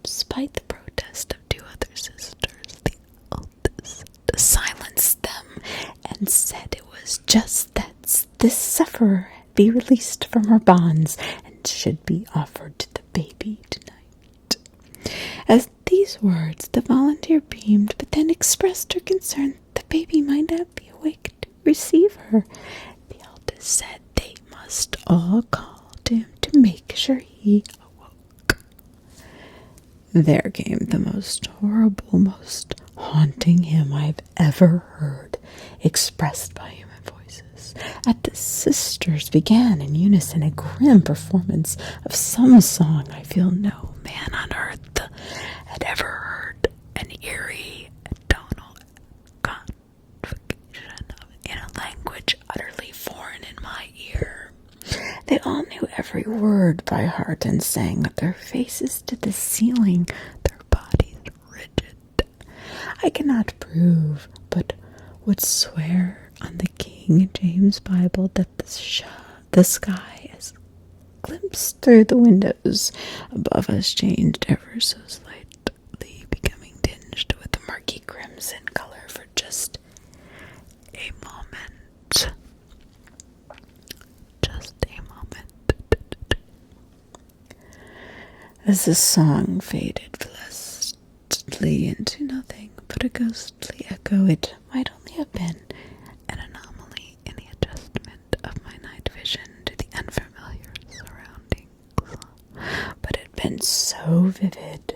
Despite the protest of 2 other sisters, the eldest silenced them and said it was just that this sufferer be released from her bonds and should be offered to the baby tonight. At these words, the volunteer beamed, but then expressed her concern the baby might not be awake to receive her. The eldest said they must all call to him to make sure he awoke. There came the most horrible, most haunting hymn I've ever heard, expressed by human voices. as the sisters began in unison a grim performance of some song I feel no man on earth had ever heard, an eerie tonal convocation in a language utterly foreign in my ear. They all knew every word by heart and sang with their faces to the ceiling, their bodies rigid. I cannot prove, but would swear on the King James Bible that the sky, as glimpsed through the windows above us, changed ever so slightly, becoming tinged with a murky crimson color for just a moment. Just a moment. As the song faded blessedly into nothing but a ghostly echo, it might only have been an anomaly in the adjustment of my night vision to the unfamiliar surroundings, but it had been so vivid,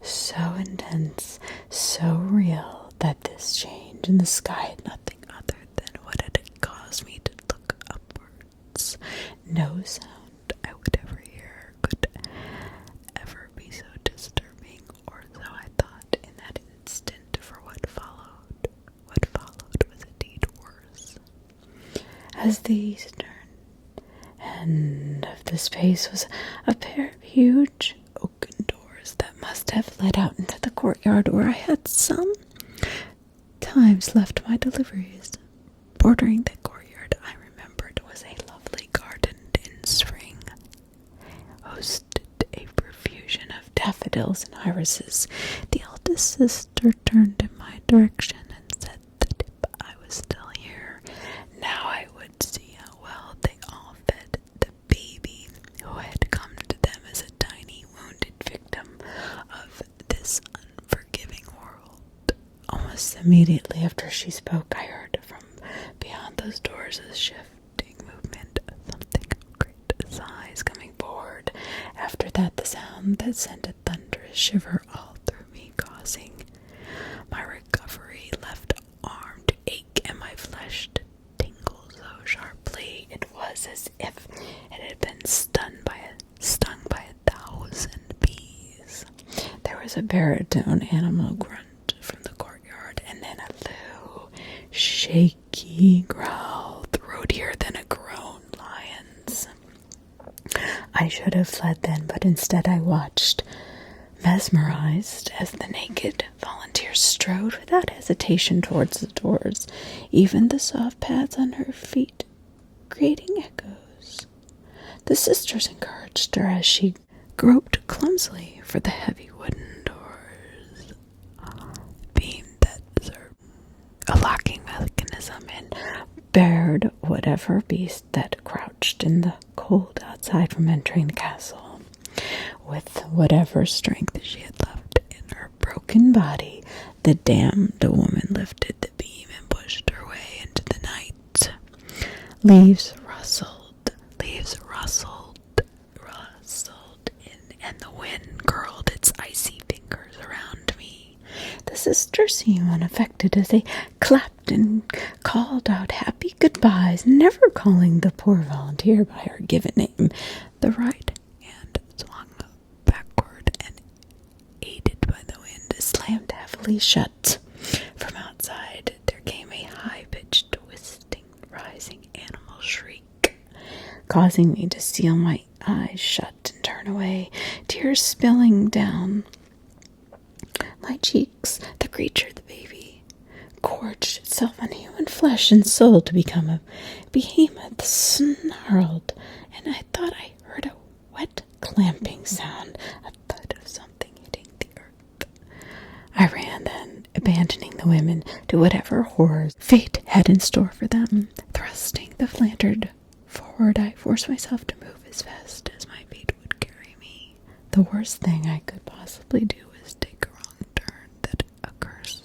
so intense, so real, that this change in the sky had nothing other than what had caused me to look upwards. No sound I would ever hear could ever be so disturbing, or so I thought in that instant, for what followed was indeed worse. As the eastern end of the space was a pair of huge oaken doors that must have led out into the courtyard, where I had sometimes left my deliveries. Bordering the courtyard, I remembered, was a lovely garden in spring, hosted a profusion of daffodils and irises. The eldest sister turned in my direction and said that if I was still here, now I would see how well they all fed the baby who had come to them as a tiny wounded victim of this unforgiving world. Almost immediately after she spoke, I heard from beyond those doors a shifting movement of something of great size coming forward. After that, the sound that sent a thunderous shiver all through me, causing my recovery left arm to ache and my flesh to tingle so sharply. It was as if it had been stung by 1,000 bees. There was a baritone animal grunt from the courtyard, and then a low, shaky growl, throatier than a grown lion's. I should have fled then, but instead I watched, mesmerized, as the naked volunteer strode without hesitation towards the doors, even the soft pads on her feet creating echoes. The sisters encouraged her as she groped clumsily for the heavy wooden doors, beam that served a locking mechanism, and barred whatever beast that crouched in the cold outside from entering the castle. With whatever strength she had left in her broken body, the damned woman lifted the beam and pushed her way into the night. Leaves rustled in, and the wind curled its icy fingers around me. The sisters seemed unaffected as they clapped and called out happy goodbyes, never calling the poor volunteer by her given name. The right hand swung backward and, aided by the wind, slammed heavily shut. From outside there came a high-pitched, twisting, rising animal shriek, causing me to seal my eyes shut and turn away, tears spilling down my cheeks. The creature, the baby, gorged itself on human flesh and soul to become a behemoth, snarled, and I thought I heard a wet clamping sound, a thud of something hitting the earth. I ran then, abandoning the women to whatever horrors fate had in store for them. Thrusting the lantern forward, I forced myself to move as fast as my feet would carry me. The worst thing I could possibly do was take a wrong turn, that accursed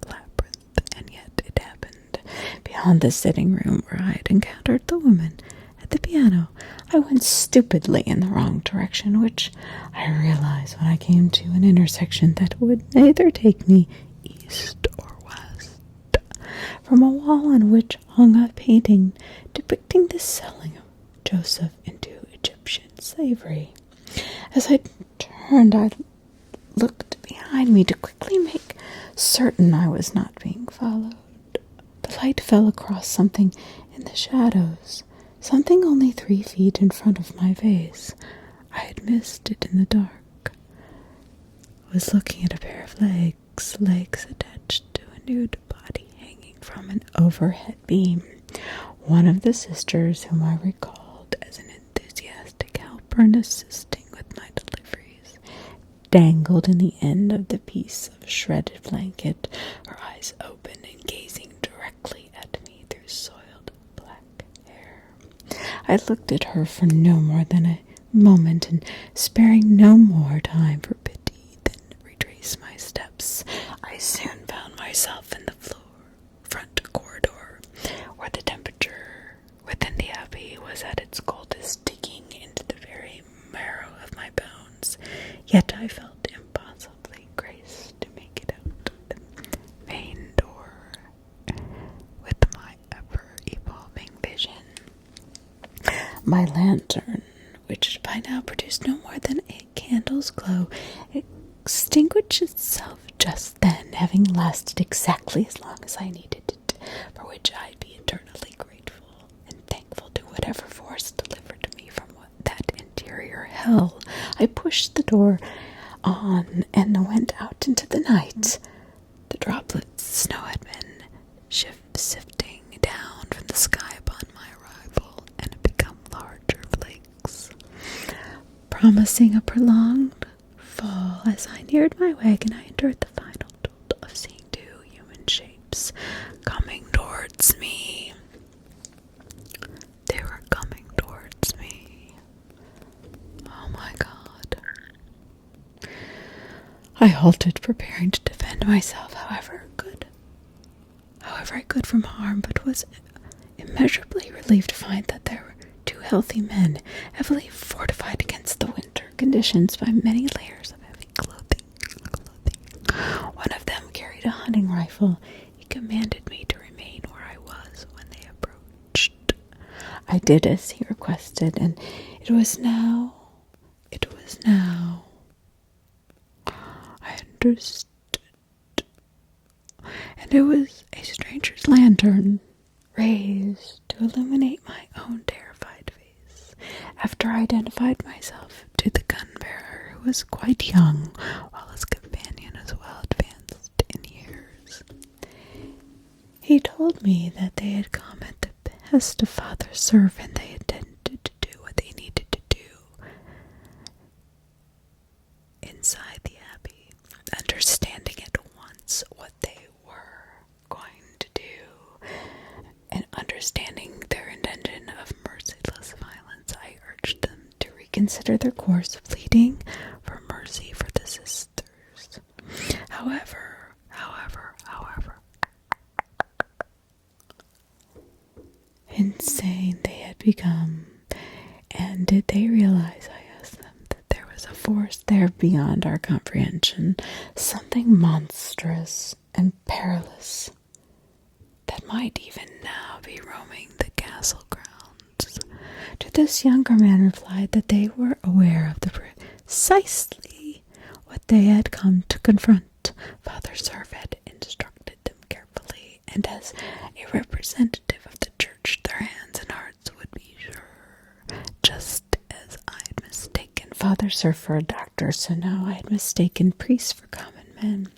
labyrinth, and yet it happened. Beyond the sitting room where I had encountered the woman at the piano, I went stupidly in the wrong direction, which I realized when I came to an intersection that would neither take me east or west. from a wall on which hung a painting depicting the selling of Joseph into Egyptian slavery. As I turned, I looked behind me to quickly make certain I was not being followed. The light fell across something in the shadows, something only 3 feet in front of my face. I had missed it in the dark. I was looking at a pair of legs attached to a nude body hanging from an overhead beam. One of the sisters, whom I recalled as an enthusiastic helper in assisting with my deliveries, dangled in the end of the piece of shredded blanket, her eyes open and gazing directly at me through soiled black hair. I looked at her for no more than a moment, and sparing no more time for pity than retrace my steps, I soon found myself in the front corridor, where the temperature within the abbey was at its coldest, digging into the very marrow of my bones. Yet I felt impossibly graced to make it out the main door with my ever-evolving vision. My lantern, which by now produced no more than a candle's glow, extinguished itself just then, having lasted exactly as long as I needed it, for which I'd be eternally grateful and thankful to whatever force delivered me from that interior hell. I pushed the door on and went out into the night. The droplets of snow had been sifting down from the sky upon my arrival, and had become larger flakes, promising a prolonged fall. As I neared my wagon, I endured the final jolt of seeing 2 human shapes coming towards me. They were coming towards me. Oh my God. I halted, preparing to defend myself however I could from harm, but was immeasurably relieved to find that there were 2 healthy men, heavily fortified against the winter conditions by many layers of heavy clothing. One of them carried a hunting rifle. He commanded me to remain where I was when they approached. I did as he requested, and it was now I understood. And it was a stranger's lantern, raised to illuminate my own terrified face. After I identified myself to the gun-bearer, who was quite young, while his companion was well advanced in years, he told me that they had come at the behest of Father Serf, and they intended to do what they needed to do inside the abbey, understanding at once what they were going to do, and understanding their intention of merciless violence, I urged them to reconsider their course, pleading for mercy for the sisters. However, insane they had become, and did they realize, I asked them, that there was a force there beyond our comprehension, something monstrous and perilous that might even now be roaming the castle grounds? To this younger man replied that they were aware of precisely what they had come to confront. Father Serf had instructed them carefully, and as a representative of the church, their hands and hearts would be sure, just as I had mistaken Father Serf for a doctor, so now I had mistaken priests for common men.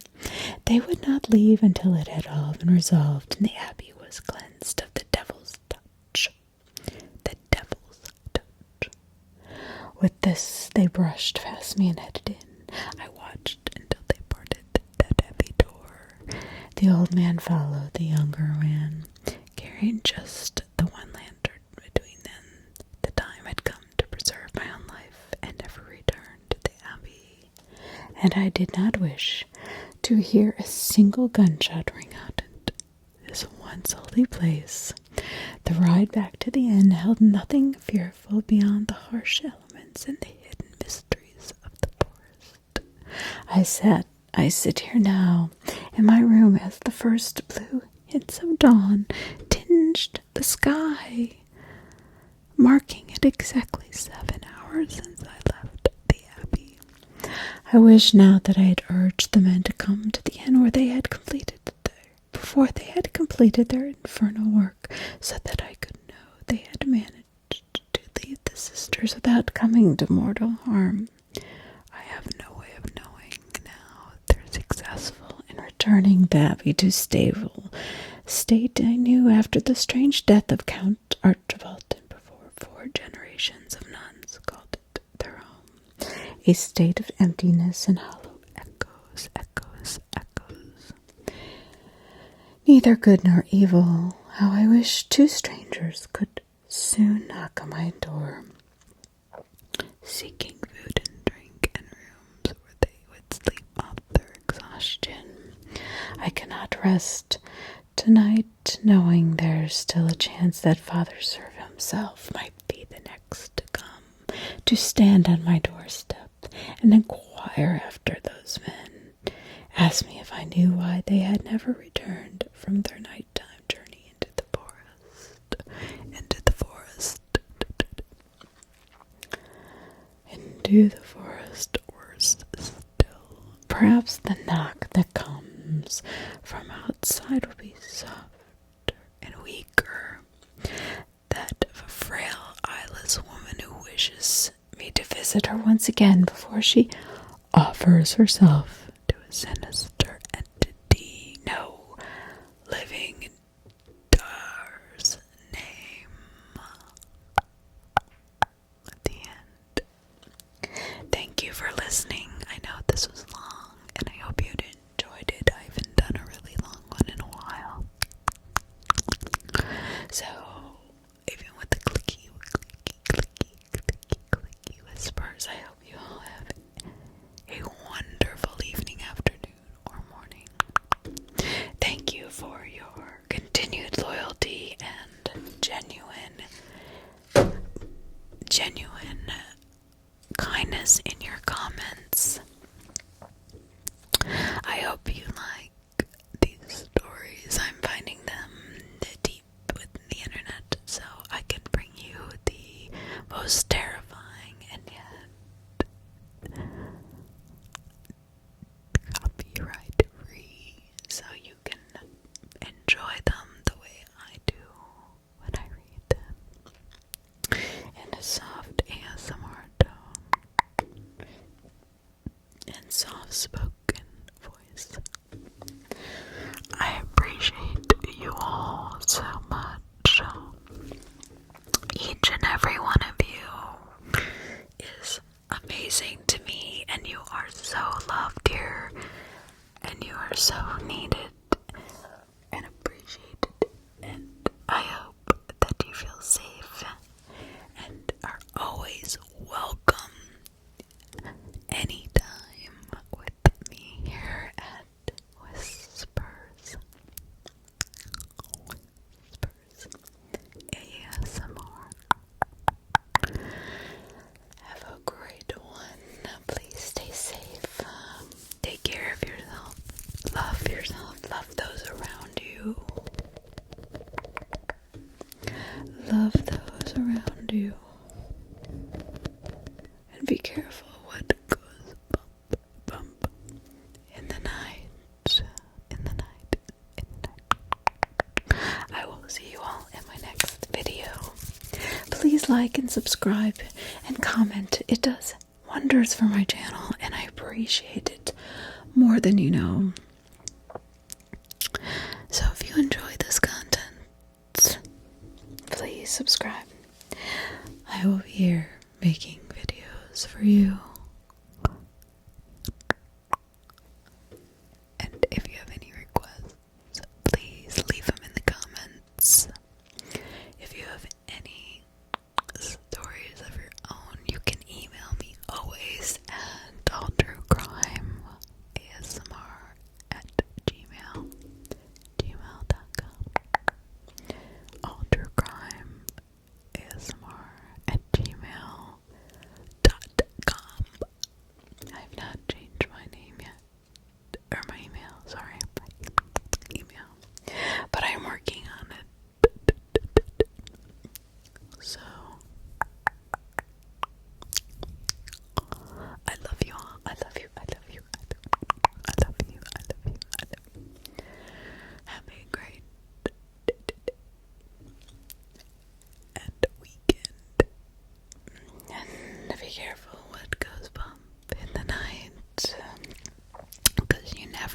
They would not leave until it had all been resolved, and the abbey was cleansed of the devil's touch. The devil's touch. With this, they brushed past me and headed in. I watched until they parted that heavy door. The old man followed the younger man, carrying just the one lantern between them. The time had come to preserve my own life and never return to the abbey, and I did not wish to hear a single gunshot ring out in this once holy place. The ride back to the inn held nothing fearful beyond the harsh elements and the hidden mysteries of the forest. I sit here now in my room as the first blue Hints of dawn tinged the sky, marking it exactly 7 hours since I left the abbey. I wish now that I had urged the men to come to the inn before they had completed their infernal work, so that I could know they had managed to leave the sisters without coming to mortal harm. I have no way of knowing now if they're successful in returning the abbey to stable state. I knew after the strange death of Count Archibald and before 4 generations of nuns called it their home, a state of emptiness and hollow echoes. Neither good nor evil. How I wish 2 strangers could soon knock on my door, seeking food and drink and rooms where they would sleep off their exhaustion. I cannot rest tonight, knowing there's still a chance that Father Serve himself might be the next to come, to stand on my doorstep and inquire after those men. Ask me if I knew why they had never returned from their nighttime journey into the forest. Into the forest, worse still. Perhaps the knock that comes from outside will be softer and weaker. That of a frail, eyeless woman who wishes me to visit her once again before she offers herself to a sinister entity. No living dares name. At the end. Thank you for listening. I know this was long, and I hope you enjoyed it. I haven't done a really long one in a while. So, even with the clicky whispers, I hope you all have a wonderful evening, afternoon, or morning. Thank you for your continued loyalty and genuine kindness in your comments. I hope you like these stories. I'm finding them deep within the internet, so I can bring you the most terrifying and yet copyright free, so you can enjoy them the way I do when I read them in a soft ASMR tone and soft spoken voice. I appreciate you all so much. Each and every one of you is amazing to me, and you are so loved here, and you are so needed and appreciated, and I hope that you feel safe and are always welcome anytime with me here at Whispers ASMR. Have a great one. Please stay safe. Take care of yourself. Love those around you. Love those around you. And be careful what goes bump in the night. I will see you all in my next video. Please like and subscribe and comment. It does wonders for my channel, and I appreciate it more than you know. So if you enjoy this content, please subscribe. I will be here making videos for you. And if you have any requests, please leave them in the comments. If you have any stories of your own, you can email me always at alltruecrimeasmr at gmail.com. alltruecrimeasmr at gmail.com.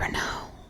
never know.